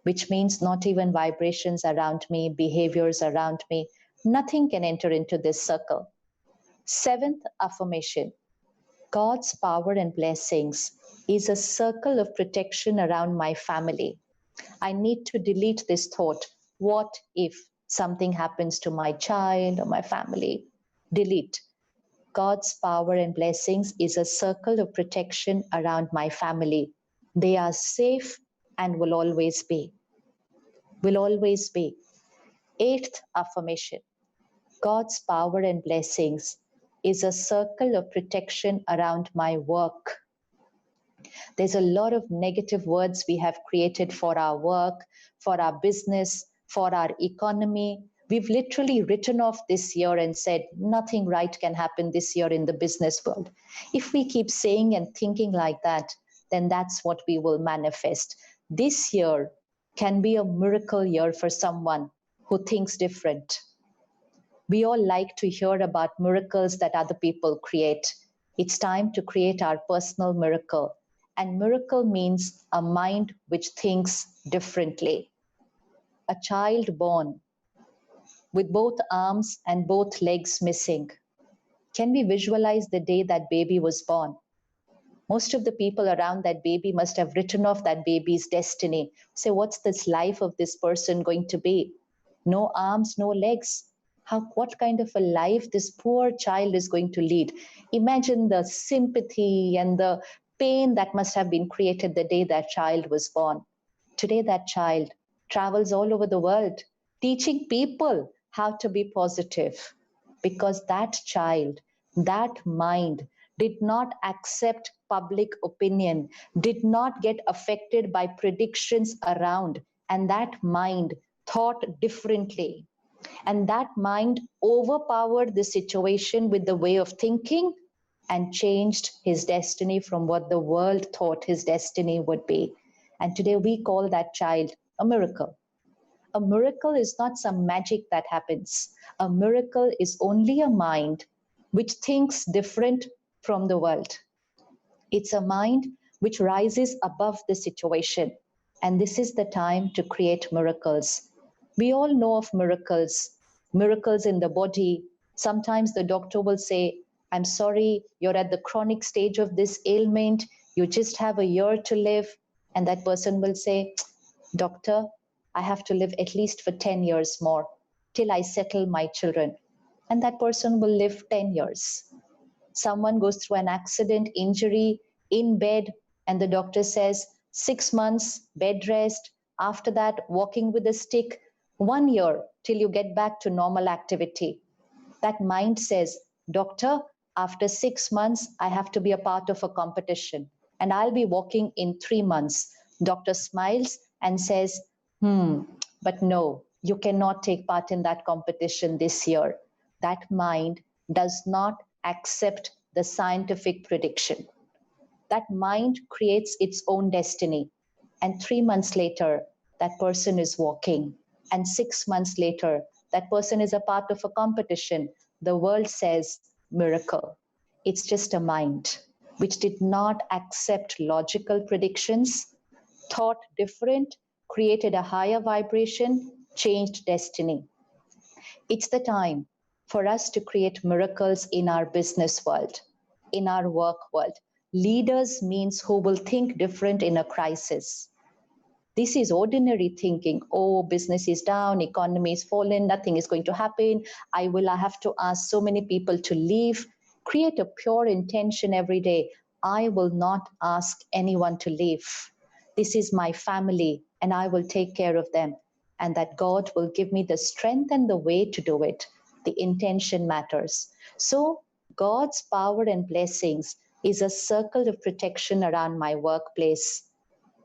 which means not even vibrations around me, behaviors around me. Nothing can enter into this circle. Seventh affirmation, God's power and blessings is a circle of protection around my family. I need to delete this thought. What if something happens to my child or my family? Delete. God's power and blessings is a circle of protection around my family. They are safe and will always be. Will always be. Eighth affirmation, God's power and blessings is a circle of protection around my work. There's a lot of negative words we have created for our work, for our business, for our economy. We've literally written off this year and said nothing right can happen this year in the business world. If we keep saying and thinking like that, then that's what we will manifest. This year can be a miracle year for someone who thinks different. We all like to hear about miracles that other people create. It's time to create our personal miracle. And miracle means a mind which thinks differently. A child born with both arms and both legs missing. Can we visualize the day that baby was born? Most of the people around that baby must have written off that baby's destiny. Say, what's this life of this person going to be? No arms, no legs. What kind of a life this poor child is going to lead? Imagine the sympathy and the pain that must have been created the day that child was born. Today, that child travels all over the world, teaching people how to be positive because that child, that mind, did not accept public opinion, did not get affected by predictions around, and that mind thought differently. And that mind overpowered the situation with the way of thinking and changed his destiny from what the world thought his destiny would be. And today we call that child a miracle. A miracle is not some magic that happens. A miracle is only a mind which thinks different from the world. It's a mind which rises above the situation. And this is the time to create miracles. We all know of miracles, miracles in the body. Sometimes the doctor will say, I'm sorry, you're at the chronic stage of this ailment. You just have a year to live. And that person will say, Doctor, I have to live at least for 10 years more till I settle my children. And that person will live 10 years. Someone goes through an accident, injury in bed, and the doctor says 6 months bed rest. After that, walking with a stick, 1 year till you get back to normal activity. That mind says, Doctor, after 6 months, I have to be a part of a competition and I'll be walking in 3 months. Doctor smiles and says, but no, you cannot take part in that competition this year. That mind does not accept the scientific prediction. That mind creates its own destiny. And 3 months later, that person is walking. And 6 months later, that person is a part of a competition. The world says miracle. It's just a mind which did not accept logical predictions, thought different, created a higher vibration, changed destiny. It's the time for us to create miracles in our business world, in our work world. Leaders means who will think different in a crisis. This is ordinary thinking. Oh, business is down, economy is fallen, nothing is going to happen. I have to ask so many people to leave. Create a pure intention every day. I will not ask anyone to leave. This is my family and I will take care of them. And that God will give me the strength and the way to do it. The intention matters. So God's power and blessings is a circle of protection around my workplace.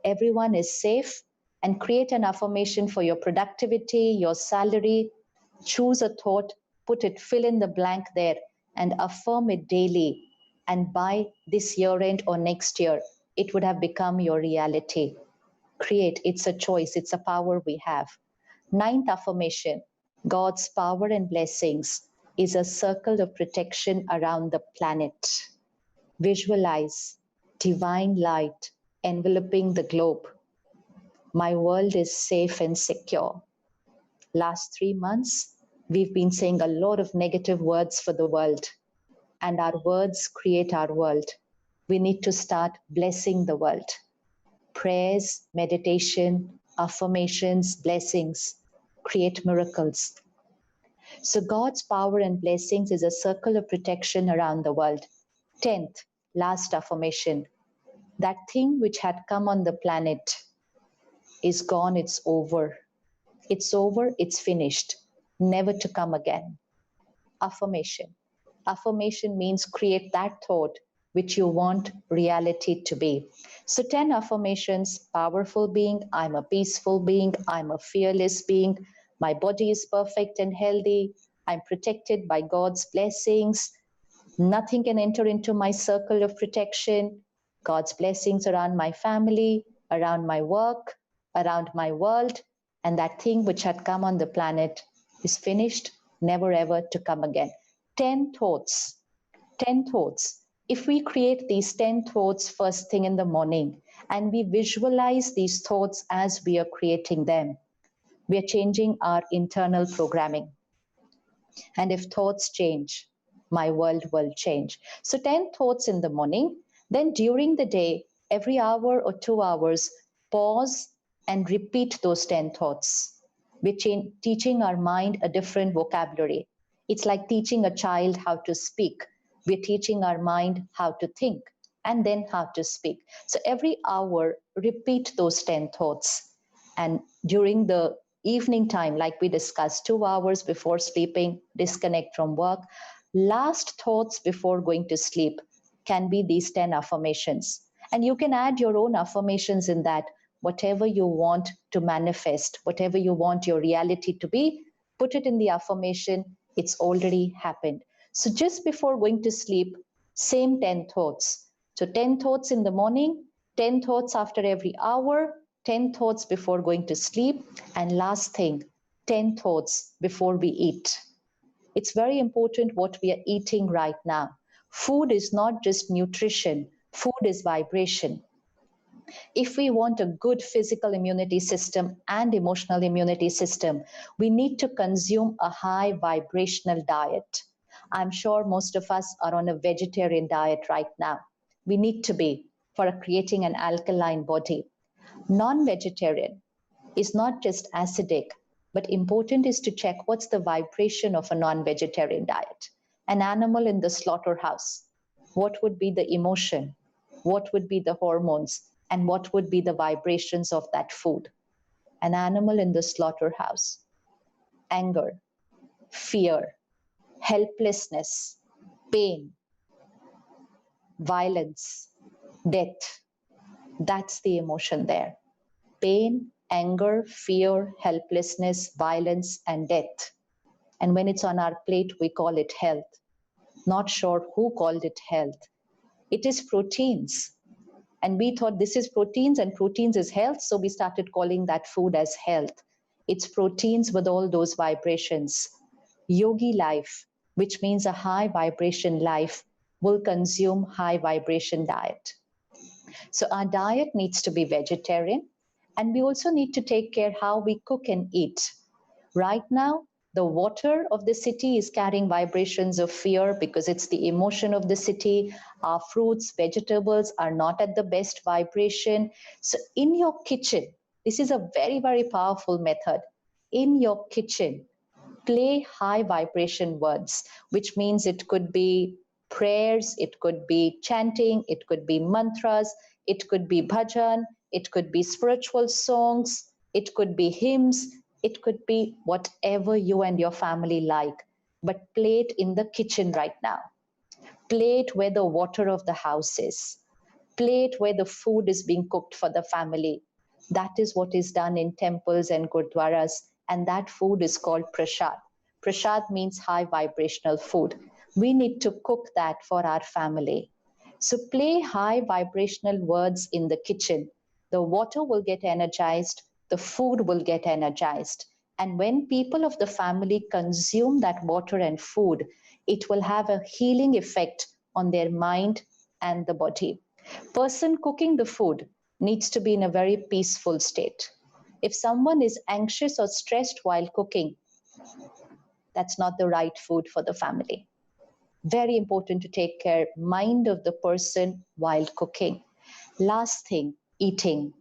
Everyone is safe, and create an affirmation for your productivity, your salary. Choose a thought, put it, fill in the blank there, and affirm it daily. And by this year end or next year, it would have become your reality. Create, it's a choice, it's a power we have. Ninth affirmation, God's power and blessings is a circle of protection around the planet. Visualize divine light enveloping the globe. My world is safe and secure. Last 3 months, we've been saying a lot of negative words for the world, and our words create our world. We need to start blessing the world. Prayers, meditation, affirmations, blessings create miracles. So God's power and blessings is a circle of protection around the world. 10th, last affirmation. That thing which had come on the planet is gone, it's over. It's over, it's finished, never to come again. Affirmation. Affirmation means create that thought which you want reality to be. So 10 affirmations: powerful being, I'm a peaceful being, I'm a fearless being, my body is perfect and healthy, I'm protected by God's blessings, nothing can enter into my circle of protection, God's blessings around my family, around my work, around my world, and that thing which had come on the planet is finished, never ever to come again. 10 thoughts. 10 thoughts. If we create these 10 thoughts first thing in the morning and we visualize these thoughts as we are creating them, we are changing our internal programming. And if thoughts change, my world will change. So 10 thoughts in the morning. Then during the day, every hour or 2 hours, pause and repeat those 10 thoughts. We're teaching our mind a different vocabulary. It's like teaching a child how to speak. We're teaching our mind how to think and then how to speak. So every hour, repeat those 10 thoughts. And during the evening time, like we discussed, 2 hours before sleeping, disconnect from work. Last thoughts before going to sleep can be these 10 affirmations. And you can add your own affirmations in that. Whatever you want to manifest, whatever you want your reality to be, put it in the affirmation, it's already happened. So just before going to sleep, same 10 thoughts. So 10 thoughts in the morning, 10 thoughts after every hour, 10 thoughts before going to sleep, and last thing, 10 thoughts before we eat. It's very important what we are eating right now. Food is not just nutrition, food is vibration. If we want a good physical immunity system and emotional immunity system, we need to consume a high vibrational diet. I'm sure most of us are on a vegetarian diet right now. We need to be for creating an alkaline body. Non-vegetarian is not just acidic, but important is to check what's the vibration of a non-vegetarian diet. An animal in the slaughterhouse, what would be the emotion? What would be the hormones? And what would be the vibrations of that food? An animal in the slaughterhouse, anger, fear, helplessness, pain, violence, death. That's the emotion there. Pain, anger, fear, helplessness, violence, and death. And when it's on our plate, we call it health. Not sure who called it health. It is proteins. And we thought this is proteins and proteins is health. So we started calling that food as health. It's proteins with all those vibrations. Yogi life, which means a high vibration life, will consume high vibration diet. So our diet needs to be vegetarian. And we also need to take care how we cook and eat. Right now, the water of the city is carrying vibrations of fear because it's the emotion of the city. Our fruits, vegetables are not at the best vibration. So in your kitchen, this is a very, very powerful method. In your kitchen, play high vibration words, which means it could be prayers, it could be chanting, it could be mantras, it could be bhajan, it could be spiritual songs, it could be hymns, it could be whatever you and your family like, but play it in the kitchen right now. Play it where the water of the house is. Play it where the food is being cooked for the family. That is what is done in temples and gurdwaras, and that food is called prasad. Prasad means high vibrational food. We need to cook that for our family. So play high vibrational words in the kitchen. The water will get energized, the food will get energized. And when people of the family consume that water and food, it will have a healing effect on their mind and the body. Person cooking the food needs to be in a very peaceful state. If someone is anxious or stressed while cooking, that's not the right food for the family. Very important to take care mind of the person while cooking. Last thing, eating.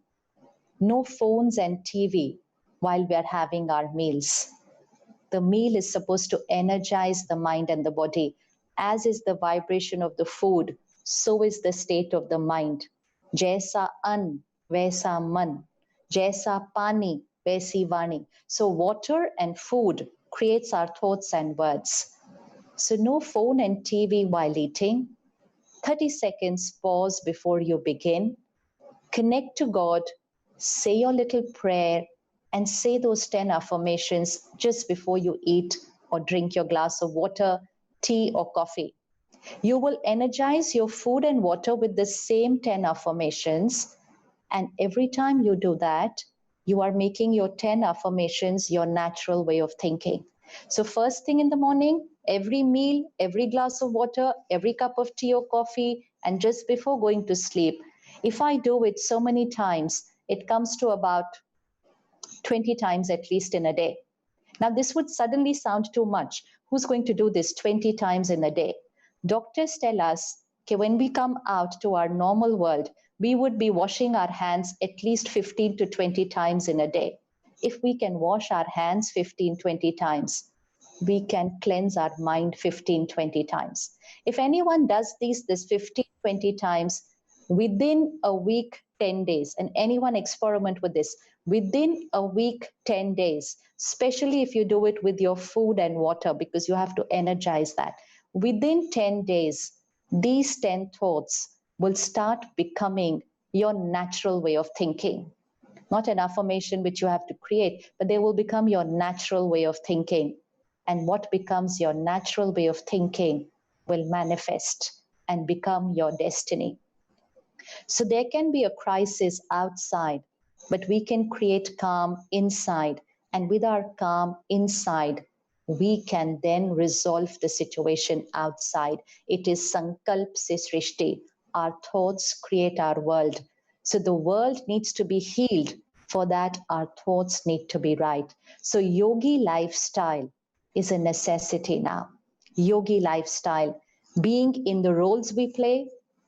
No phones and TV while we are having our meals. The meal is supposed to energize the mind and the body. As is the vibration of the food, so is the state of the mind. Jaisa an, vaisa man. Jaisa pani, vaisi vani. So water and food creates our thoughts and words. So no phone and TV while eating. 30 seconds pause before you begin. Connect to God, say your little prayer, and say those 10 affirmations just before you eat or drink your glass of water, tea, or coffee. You will energize your food and water with the same 10 affirmations. And every time you do that, you are making your 10 affirmations your natural way of thinking. So, first thing in the morning, every meal, every glass of water, every cup of tea or coffee, and just before going to sleep, if I do it so many times, it comes to about 20 times at least in a day. Now, this would suddenly sound too much. Who's going to do this 20 times in a day? Doctors tell us that when we come out to our normal world, we would be washing our hands at least 15 to 20 times in a day. If we can wash our hands 15, 20 times, we can cleanse our mind 15, 20 times. If anyone does this 15, 20 times within a week, 10 days, and anyone experiment with this, within a week, 10 days, especially if you do it with your food and water, because you have to energize that. Within 10 days, these 10 thoughts will start becoming your natural way of thinking. not an affirmation which you have to create, but they will become your natural way of thinking. And what becomes your natural way of thinking will manifest and become your destiny. So there can be a crisis outside, but we can create calm inside. And with our calm inside, we can then resolve the situation outside. It is Sankalp se Srishti. Our thoughts create our world. So the world needs to be healed. For that, our thoughts need to be right. So yogi lifestyle is a necessity now. Yogi lifestyle, being in the roles we play,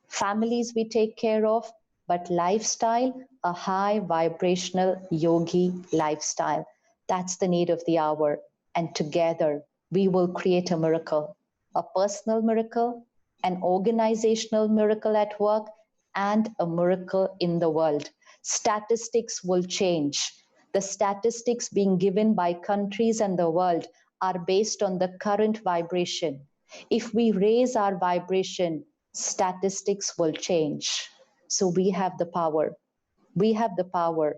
families we take care of, but lifestyle, a high vibrational yogi lifestyle. That's the need of the hour. And together, we will create a miracle, a personal miracle, an organizational miracle at work, and a miracle in the world. Statistics will change. The statistics being given by countries and the world are based on the current vibration. If we raise our vibration, statistics will change. So we have the power. We have the power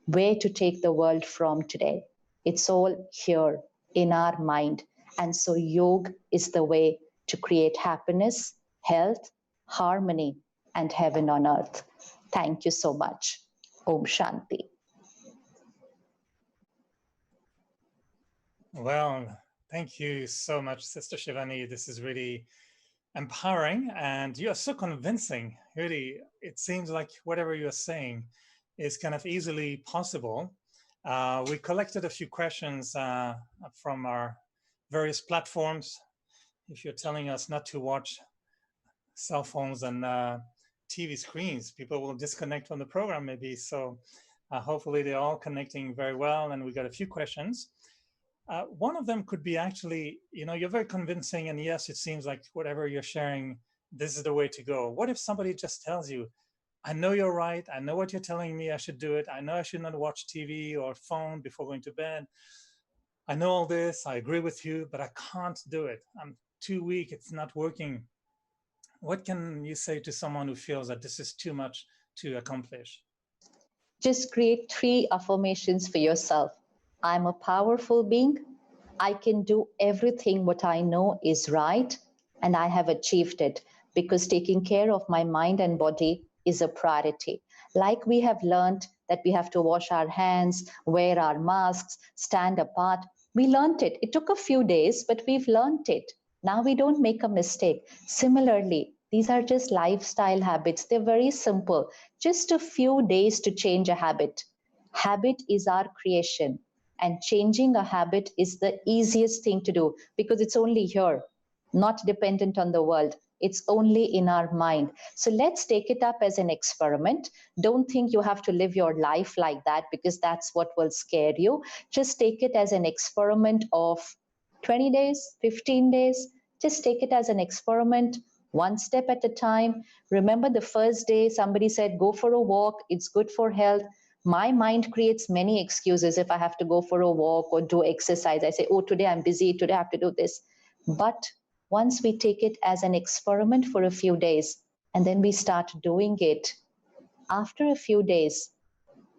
where to take the world from today. It's all here in our mind. And so yoga is the way to create happiness, health, harmony, and heaven on earth. Thank you so much. Om Shanti. Well, thank you so much, Sister Shivani. This is really empowering, and you are so convincing. Really, it seems like whatever you're saying is kind of easily possible. We collected a few questions from our various platforms. If you're telling us not to watch cell phones and TV screens, people will disconnect from the program maybe. So hopefully they're all connecting very well, and we got a few questions. One of them could be actually, you're very convincing, and yes, it seems like whatever you're sharing, this is the way to go. What if somebody just tells you, I know you're right, I know what you're telling me I should do it, I know I should not watch TV or phone before going to bed, I know all this, I agree with you, but I can't do it. I'm too weak, it's not working. What can you say to someone who feels that this is too much to accomplish? Just create 3 affirmations for yourself. I'm a powerful being. I can do everything what I know is right, and I have achieved it because taking care of my mind and body is a priority. Like we have learned that we have to wash our hands, wear our masks, stand apart. We learned it. It took a few days, but we've learned it. Now we don't make a mistake. Similarly, these are just lifestyle habits. They're very simple. Just a few days to change a habit. Habit is our creation, and changing a habit is the easiest thing to do because it's only here, not dependent on the world. It's only in our mind. So let's take it up as an experiment. Don't think you have to live your life like that because that's what will scare you. Just take it as an experiment of 20 days, 15 days. Just take it as an experiment, one step at a time. Remember the first day somebody said, go for a walk, it's good for health. My mind creates many excuses. If I have to go for a walk or do exercise, I say, oh, today I'm busy, today I have to do this. But once we take it as an experiment for a few days, and then we start doing it, after a few days,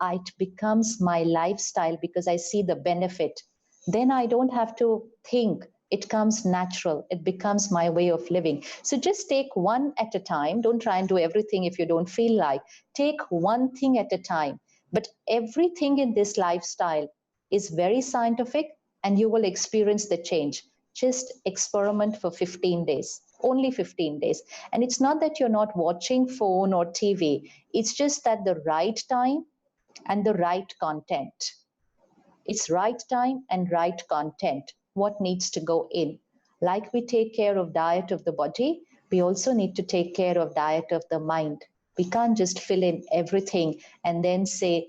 it becomes my lifestyle because I see the benefit. Then I don't have to think. It comes natural. It becomes my way of living. So just take one at a time. Don't try and do everything if you don't feel like. Take one thing at a time. But everything in this lifestyle is very scientific, and you will experience the change. Just experiment for 15 days. Only 15 days. And it's not that you're not watching phone or TV. It's just that the right time and the right content. It's right time and right content. What needs to go in? Like we take care of diet of the body, we also need to take care of diet of the mind. We can't just fill in everything and then say,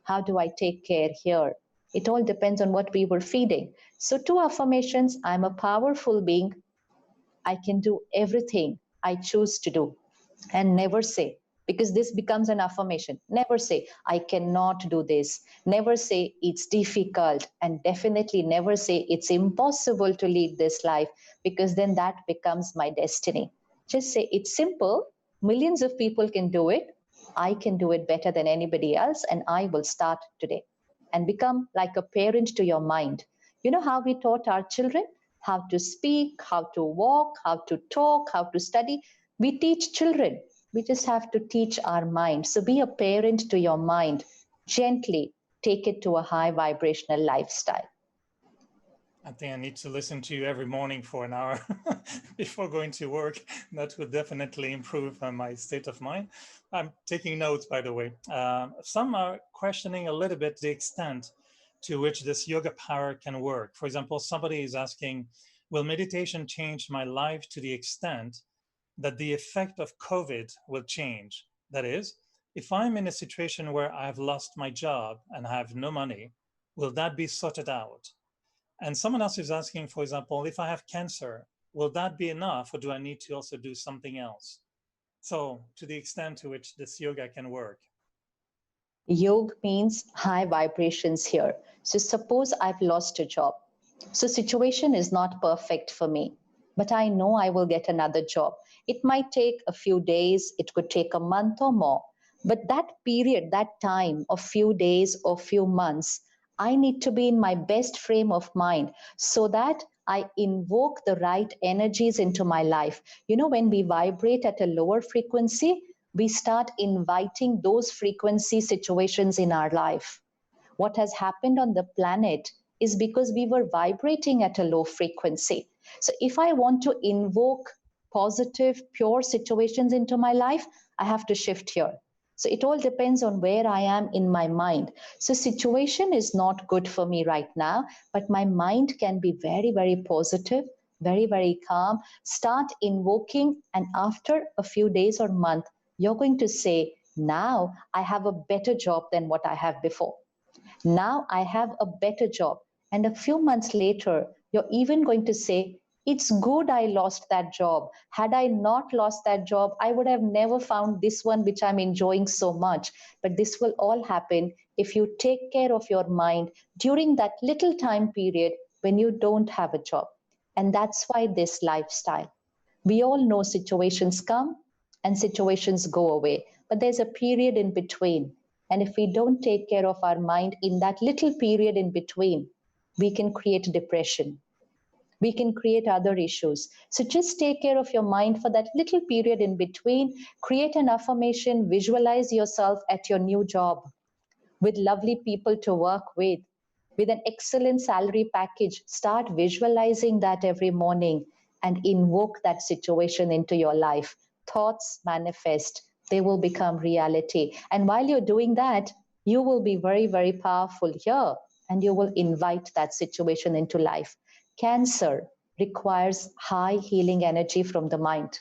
how do I take care here? It all depends on what we were feeding. So 2 affirmations, I'm a powerful being. I can do everything I choose to do. And never say, because this becomes an affirmation, never say, I cannot do this. Never say, it's difficult. And definitely never say, it's impossible to lead this life, because then that becomes my destiny. Just say, it's simple. Millions of people can do it. I can do it better than anybody else, and I will start today and become like a parent to your mind. You know how we taught our children how to speak, how to walk, how to talk, how to study? We teach children. We just have to teach our mind. So be a parent to your mind. Gently take it to a high vibrational lifestyle. I think I need to listen to you every morning for an hour before going to work. That would definitely improve my state of mind. I'm taking notes, by the way. Some are questioning a little bit the extent to which this yoga power can work. For example, somebody is asking, will meditation change my life to the extent that the effect of COVID will change? That is, if I'm in a situation where I've lost my job and I have no money, will that be sorted out? And someone else is asking, for example, if I have cancer, will that be enough, or do I need to also do something else? So, to the extent to which this yoga can work. Yoga means high vibrations here. So suppose I've lost a job. So situation is not perfect for me, but I know I will get another job. It might take a few days, it could take a month or more. But that period, that time of few days or few months, I need to be in my best frame of mind so that I invoke the right energies into my life. You know, when we vibrate at a lower frequency, we start inviting those frequency situations in our life. What has happened on the planet is because we were vibrating at a low frequency. So if I want to invoke positive, pure situations into my life, I have to shift here. So it all depends on where I am in my mind. So situation is not good for me right now, but my mind can be very, very positive, very, very calm. Start invoking, and after a few days or month, you're going to say, now I have a better job than what I have before. Now I have a better job. And a few months later, you're even going to say, it's good I lost that job. Had I not lost that job, I would have never found this one which I'm enjoying so much. But this will all happen if you take care of your mind during that little time period when you don't have a job. And that's why this lifestyle. We all know situations come and situations go away, but there's a period in between. And if we don't take care of our mind in that little period in between, we can create depression. We can create other issues. So just take care of your mind for that little period in between. Create an affirmation, visualize yourself at your new job with lovely people to work with an excellent salary package. Start visualizing that every morning and invoke that situation into your life. Thoughts manifest, they will become reality. And while you're doing that, you will be very, very powerful here, and you will invite that situation into life. Cancer requires high healing energy from the mind.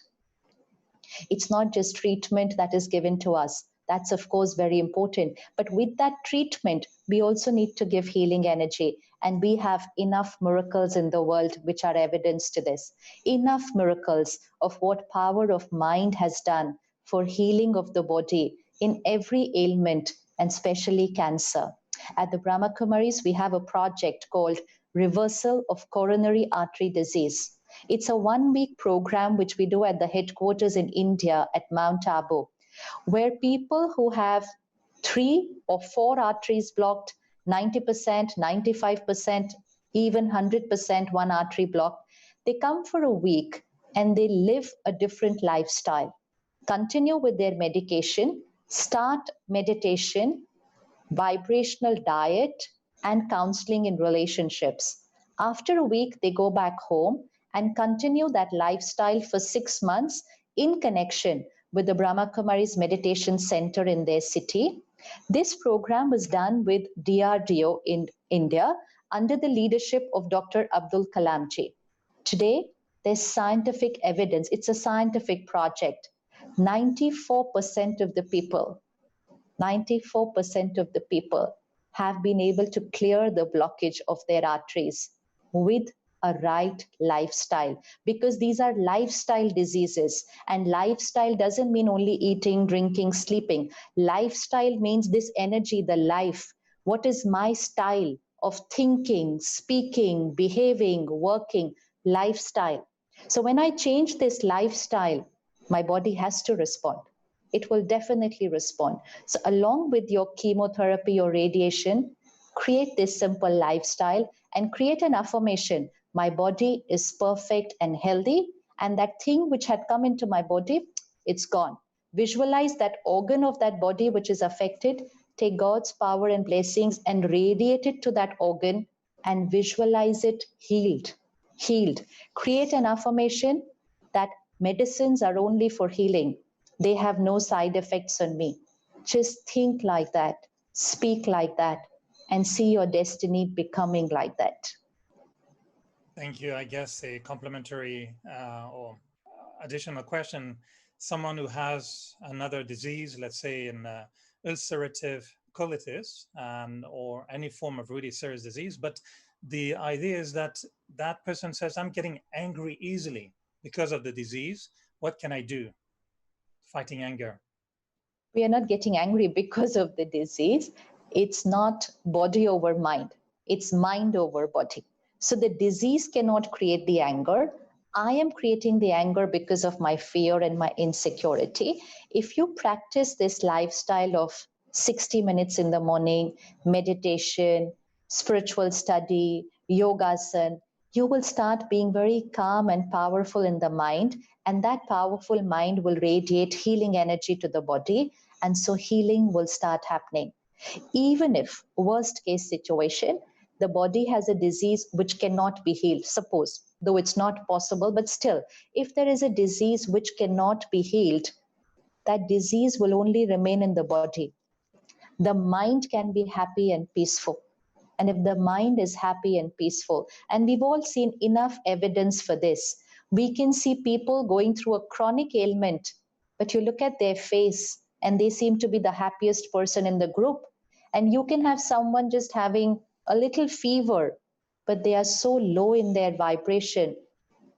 It's not just treatment that is given to us. That's, of course, very important. But with that treatment, we also need to give healing energy. And we have enough miracles in the world which are evidence to this. Enough miracles of what power of mind has done for healing of the body in every ailment, and especially cancer. At the Brahma Kumaris, we have a project called Reversal of Coronary Artery Disease. It's a 1 week program which we do at the headquarters in India at Mount Abu, where people who have 3 or 4 arteries blocked, 90%, 95%, even 100% one artery blocked, they come for a week and they live a different lifestyle. Continue with their medication, start meditation, vibrational diet, and counseling in relationships. After a week, they go back home and continue that lifestyle for 6 months in connection with the Brahma Kumaris Meditation Center in their city. This program was done with DRDO in India under the leadership of Dr. Abdul Kalam ji. Today, there's scientific evidence. It's a scientific project. 94% of the people 94% of the people have been able to clear the blockage of their arteries with a right lifestyle, because these are lifestyle diseases, and lifestyle doesn't mean only eating, drinking, sleeping. Lifestyle means this energy, the life. What is my style of thinking, speaking, behaving, working? Lifestyle. So when I change this lifestyle, my body has to respond. it will definitely respond. So along with your chemotherapy or radiation, create this simple lifestyle and create an affirmation. My body is perfect and healthy, and that thing which had come into my body, it's gone. Visualize that organ of that body which is affected. Take God's power and blessings and radiate it to that organ and visualize it healed. Healed. Create an affirmation that medicines are only for healing. They have no side effects on me. Just think like that, speak like that, and see your destiny becoming like that. Thank you. I guess a complementary or additional question, someone who has another disease, let's say an ulcerative colitis or any form of really serious disease, but the idea is that that person says, I'm getting angry easily because of the disease. What can I do? Fighting anger. We are not getting angry because of the disease. It's not body over mind, it's mind over body. So the disease cannot create the anger. I am creating the anger because of my fear and my insecurity. If you practice this lifestyle of 60 minutes in the morning, meditation, spiritual study, yogasana, you will start being very calm and powerful in the mind. And that powerful mind will radiate healing energy to the body. And so healing will start happening. Even if, worst case situation, the body has a disease which cannot be healed, suppose, though it's not possible, but still, if there is a disease which cannot be healed, that disease will only remain in the body. The mind can be happy and peaceful. And if the mind is happy and peaceful, and we've all seen enough evidence for this, we can see people going through a chronic ailment, but you look at their face and they seem to be the happiest person in the group. And you can have someone just having a little fever, but they are so low in their vibration.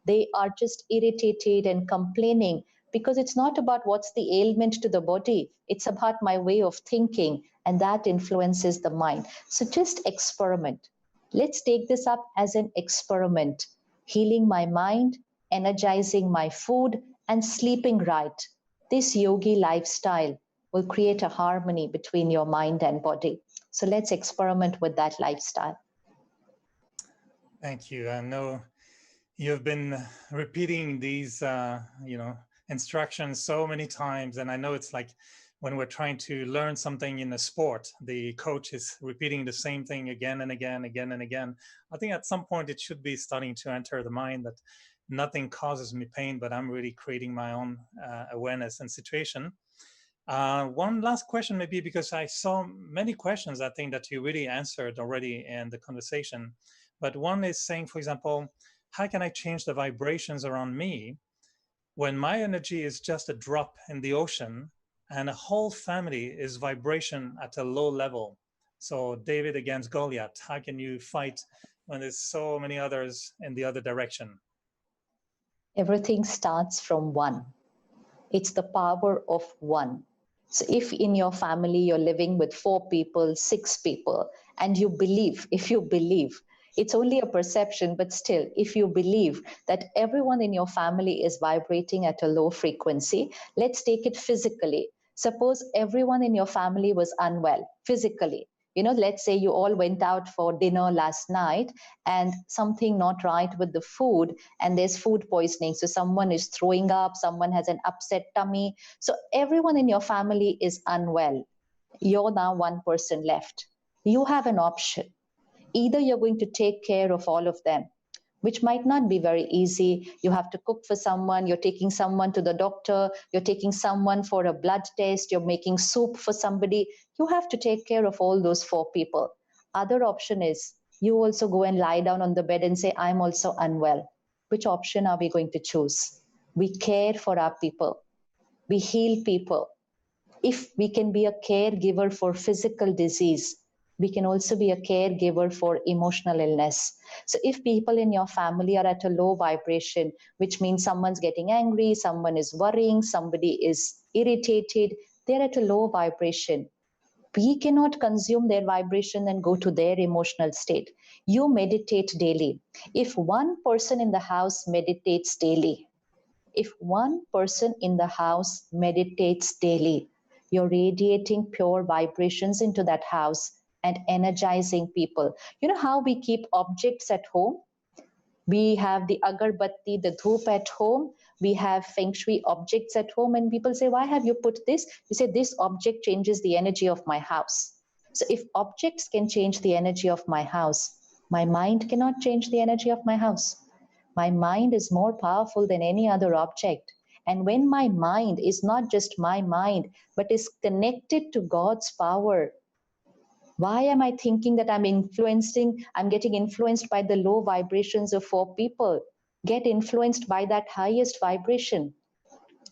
They are just irritated and complaining because it's not about what's the ailment to the body, it's about my way of thinking, and that influences the mind. So just experiment. Let's take this up as an experiment. Healing my mind, energizing my food, and sleeping right. This yogi lifestyle will create a harmony between your mind and body. So let's experiment with that lifestyle. Thank you. I know you've been repeating these, instructions so many times, and I know it's like when we're trying to learn something in a sport, the coach is repeating the same thing again and again, again and again. I think at some point it should be starting to enter the mind that nothing causes me pain, but I'm really creating my own awareness and situation. One last question, maybe, because I saw many questions I think that you really answered already in the conversation. But one is saying, for example, how can I change the vibrations around me when my energy is just a drop in the ocean and a whole family is vibration at a low level? So David against Goliath, how can you fight when there's so many others in the other direction? Everything starts from one. It's the power of one. So if in your family you're living with 4 people, 6 people, and if you believe, it's only a perception, but still, if you believe that everyone in your family is vibrating at a low frequency, let's take it physically. Suppose everyone in your family was unwell physically. Let's say you all went out for dinner last night and something not right with the food and there's food poisoning. So someone is throwing up, someone has an upset tummy. So everyone in your family is unwell. You're now one person left. You have an option. Either you're going to take care of all of them, which might not be very easy. You have to cook for someone, you're taking someone to the doctor, you're taking someone for a blood test, you're making soup for somebody. You have to take care of all those 4 people. Other option is you also go and lie down on the bed and say, I'm also unwell. Which option are we going to choose? We care for our people. We heal people. If we can be a caregiver for physical disease, we can also be a caregiver for emotional illness. So if people in your family are at a low vibration, which means someone's getting angry, someone is worrying, somebody is irritated, they're at a low vibration. We cannot consume their vibration and go to their emotional state. You meditate daily. If one person in the house meditates daily, If one person in the house meditates daily, you're radiating pure vibrations into that house and energizing people. You know how we keep objects at home? We have the agarbatti, the dhoop at home. We have feng shui objects at home. And people say, why have you put this? You say, this object changes the energy of my house. So if objects can change the energy of my house, my mind cannot change the energy of my house. My mind is more powerful than any other object. And when my mind is not just my mind, but is connected to God's power, why am I thinking that I'm getting influenced by the low vibrations of four people? Get influenced by that highest vibration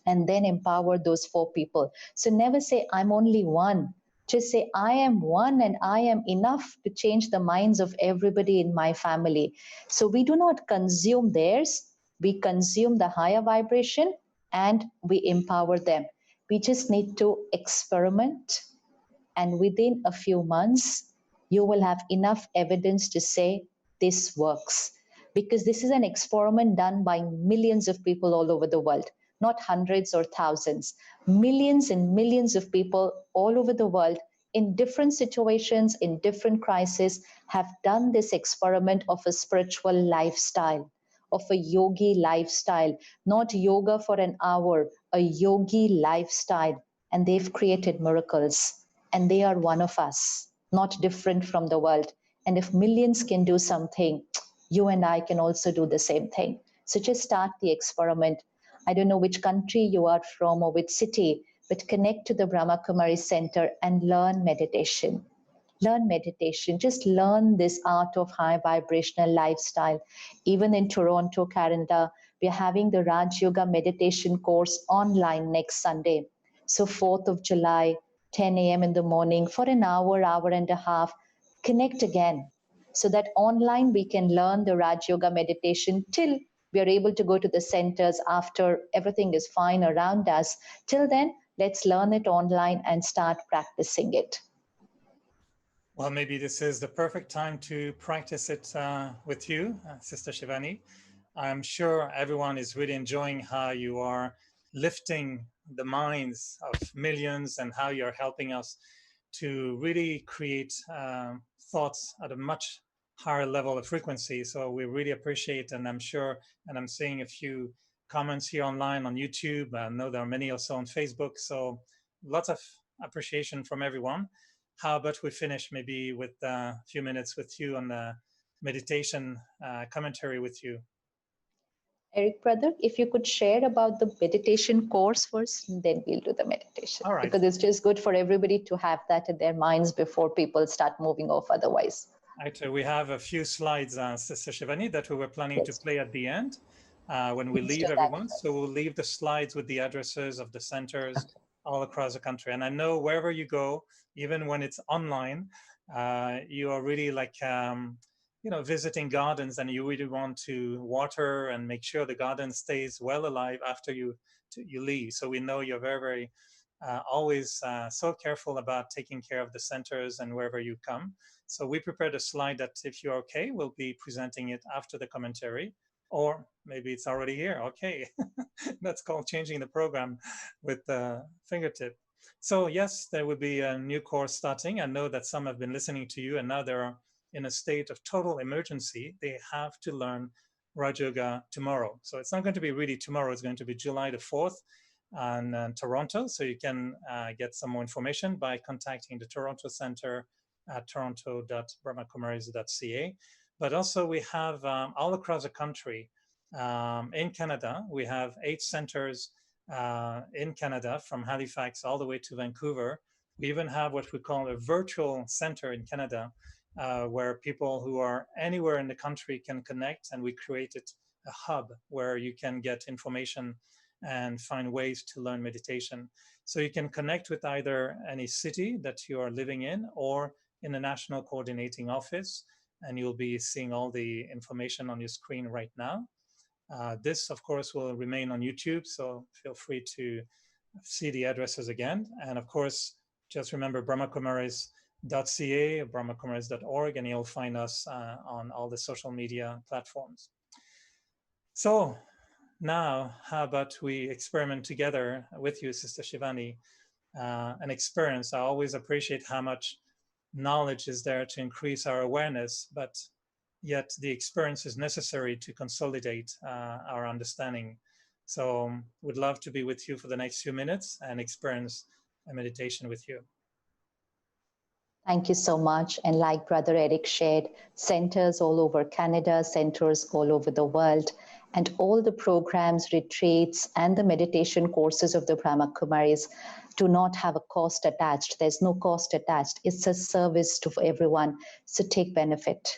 and then empower those four people. So never say, I'm only one. Just say, I am one and I am enough to change the minds of everybody in my family. So we do not consume theirs, we consume the higher vibration and we empower them. We just need to experiment, and within a few months, you will have enough evidence to say this works. Because this is an experiment done by millions of people all over the world, not hundreds or thousands. Millions and millions of people all over the world in different situations, in different crises, have done this experiment of a spiritual lifestyle, of a yogi lifestyle, not yoga for an hour, a yogi lifestyle. And they've created miracles. And they are one of us, not different from the world. And if millions can do something, you and I can also do the same thing. So just start the experiment. I don't know which country you are from or which city, but connect to the Brahma Kumari Center and learn meditation. Learn meditation. Just learn this art of high vibrational lifestyle. Even in Toronto, Canada, we are having the Raj Yoga meditation course online next Sunday. So 4th of July, 10 a.m. in the morning for an hour, hour and a half. Connect again so that online we can learn the Raj Yoga meditation till we are able to go to the centers after everything is fine around us. Till then, let's learn it online and start practicing it. Well, maybe this is the perfect time to practice it with you, Sister Shivani. I'm sure everyone is really enjoying how you are lifting the minds of millions and how you're helping us to really create thoughts at a much higher level of frequency. So we really appreciate, and I'm sure, and I'm seeing a few comments here online on YouTube. I know there are many also on Facebook. So lots of appreciation from everyone. How about we finish maybe with a few minutes with you on the meditation commentary with you. Eric, brother, if you could share about the meditation course first, then we'll do the meditation. All right. Because it's just good for everybody to have that in their minds before people start moving off otherwise. Actually, we have a few slides, Sister Shivani, that we were planning to play at the end when we leave everyone. So we'll leave the slides with the addresses of the centers all across the country. And I know wherever you go, even when it's online, you are really like, visiting gardens, and you really want to water and make sure the garden stays well alive after you leave. So we know you're very, very always so careful about taking care of the centers and wherever you come. So we prepared a slide that, if you're okay, we'll be presenting it after the commentary, or maybe it's already here. Okay, that's called changing the program with the fingertip. So yes, there will be a new course starting. I know that some have been listening to you and now they're in a state of total emergency. They have to learn Raj Yoga tomorrow. So it's not going to be really tomorrow. It's going to be July the 4th in Toronto. So you can get some more information by contacting the Toronto Center at toronto.brahmakumaris.ca. But also we have all across the country. In Canada, we have 8 centers in Canada, from Halifax all the way to Vancouver. We even have what we call a virtual center in Canada, where people who are anywhere in the country can connect, and we created a hub where you can get information and find ways to learn meditation. So you can connect with either any city that you are living in or in a national coordinating office, and you'll be seeing all the information on your screen right now. This, of course, will remain on YouTube, so feel free to see the addresses again. And of course, just remember brahmakumaris.ca, brahmakumaris.org, and you'll find us on all the social media platforms. So Now, how about we experiment together with you, Sister Shivani, an experience. I always appreciate how much knowledge is there to increase our awareness, but yet the experience is necessary to consolidate our understanding. So would love to be with you for the next few minutes and experience a meditation with you. Thank you so much. And like Brother Eric shared, centers all over Canada, centers all over the world, and all the programs, retreats, and the meditation courses of the Brahma Kumaris do not have a cost attached. There's no cost attached. It's a service to everyone. So take benefit.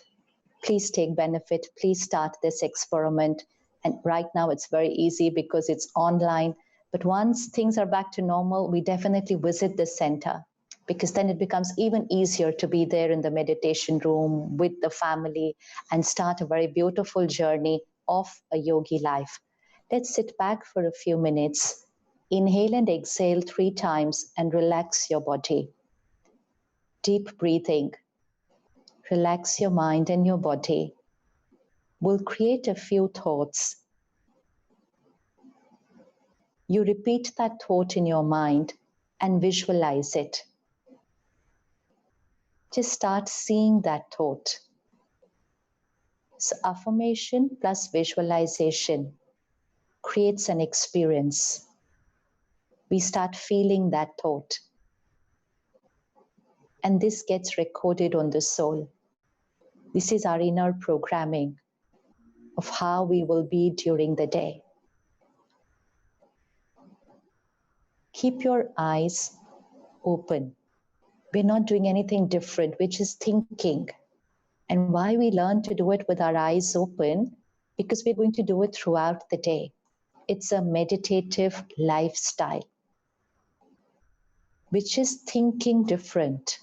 Please take benefit. Please start this experiment. And right now it's very easy because it's online. But once things are back to normal, we definitely visit the center, because then it becomes even easier to be there in the meditation room with the family and start a very beautiful journey of a yogi life. Let's sit back for a few minutes. Inhale and exhale 3 times and relax your body. Deep breathing. Relax your mind and your body. We'll create a few thoughts. You repeat that thought in your mind and visualize it. Just start seeing that thought. So affirmation plus visualization creates an experience. We start feeling that thought. And this gets recorded on the soul. This is our inner programming of how we will be during the day. Keep your eyes open. We're not doing anything different, we're just thinking. And why we learn to do it with our eyes open? Because we're going to do it throughout the day. It's a meditative lifestyle, which is thinking different,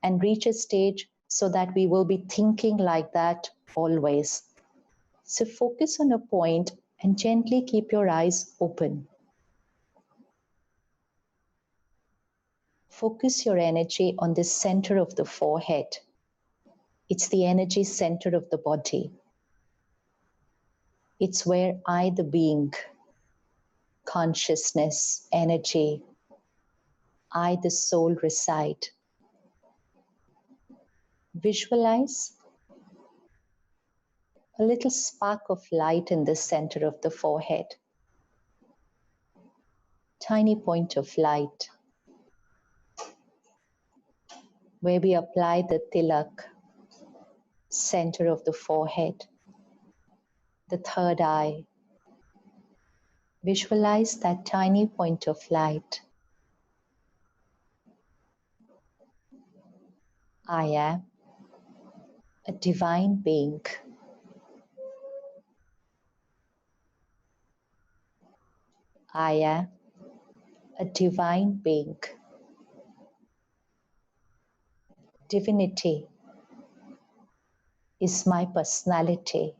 and reach a stage so that we will be thinking like that always. So focus on a point and gently keep your eyes open. Focus your energy on the center of the forehead. It's the energy center of the body. It's where I, the being, consciousness, energy, I, the soul, reside. Visualize a little spark of light in the center of the forehead. Tiny point of light where we apply the tilak, center of the forehead, the third eye. Visualize that tiny point of light. I am a divine being. I am a divine being. Divinity is my personality.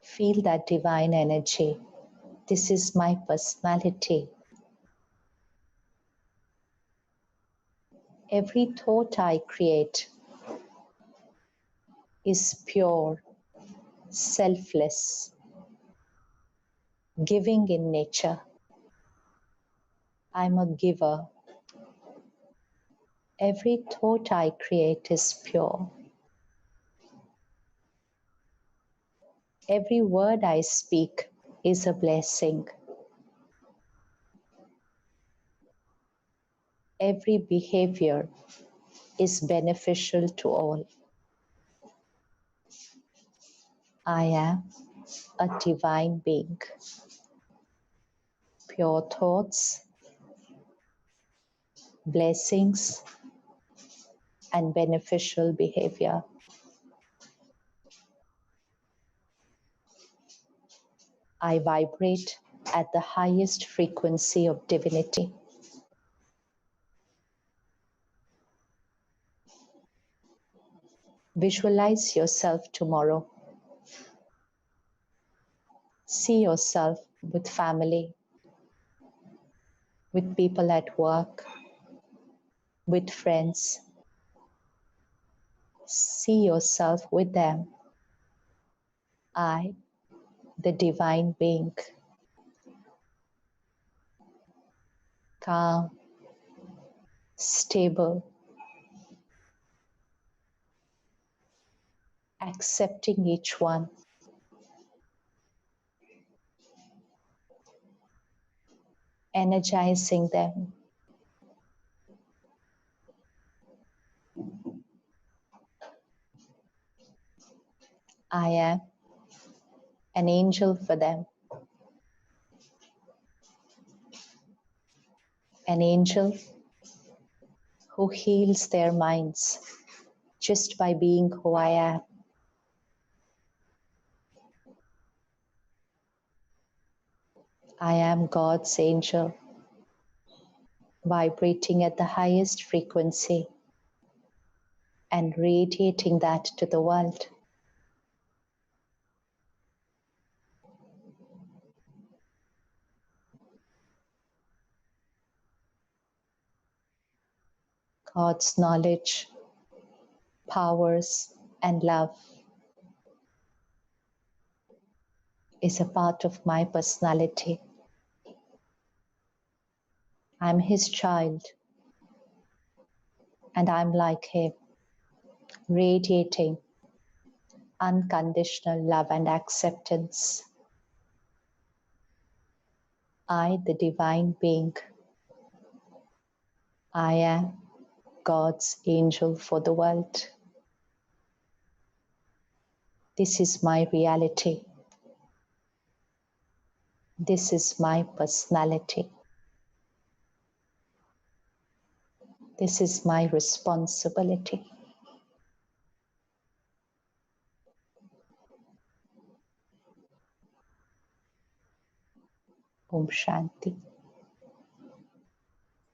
Feel that divine energy. This is my personality. Every thought I create is pure, selfless, giving in nature. I'm a giver. Every thought I create is pure. Every word I speak is a blessing. Every behavior is beneficial to all. I am a divine being. Pure thoughts, blessings, and beneficial behavior. I vibrate at the highest frequency of divinity. Visualize yourself tomorrow. See yourself with family, with people at work, with friends, See yourself with them. I, the divine being, calm, stable, accepting each one, energizing them. I am an angel for them, an angel who heals their minds just by being who I am. I am God's angel, vibrating at the highest frequency and radiating that to the world. God's knowledge, powers, and love is a part of my personality. I'm His child, and I'm like Him, radiating unconditional love and acceptance. I, the divine being, I am God's angel for the world. This is my reality. This is my personality. This is my responsibility. Om Shanti.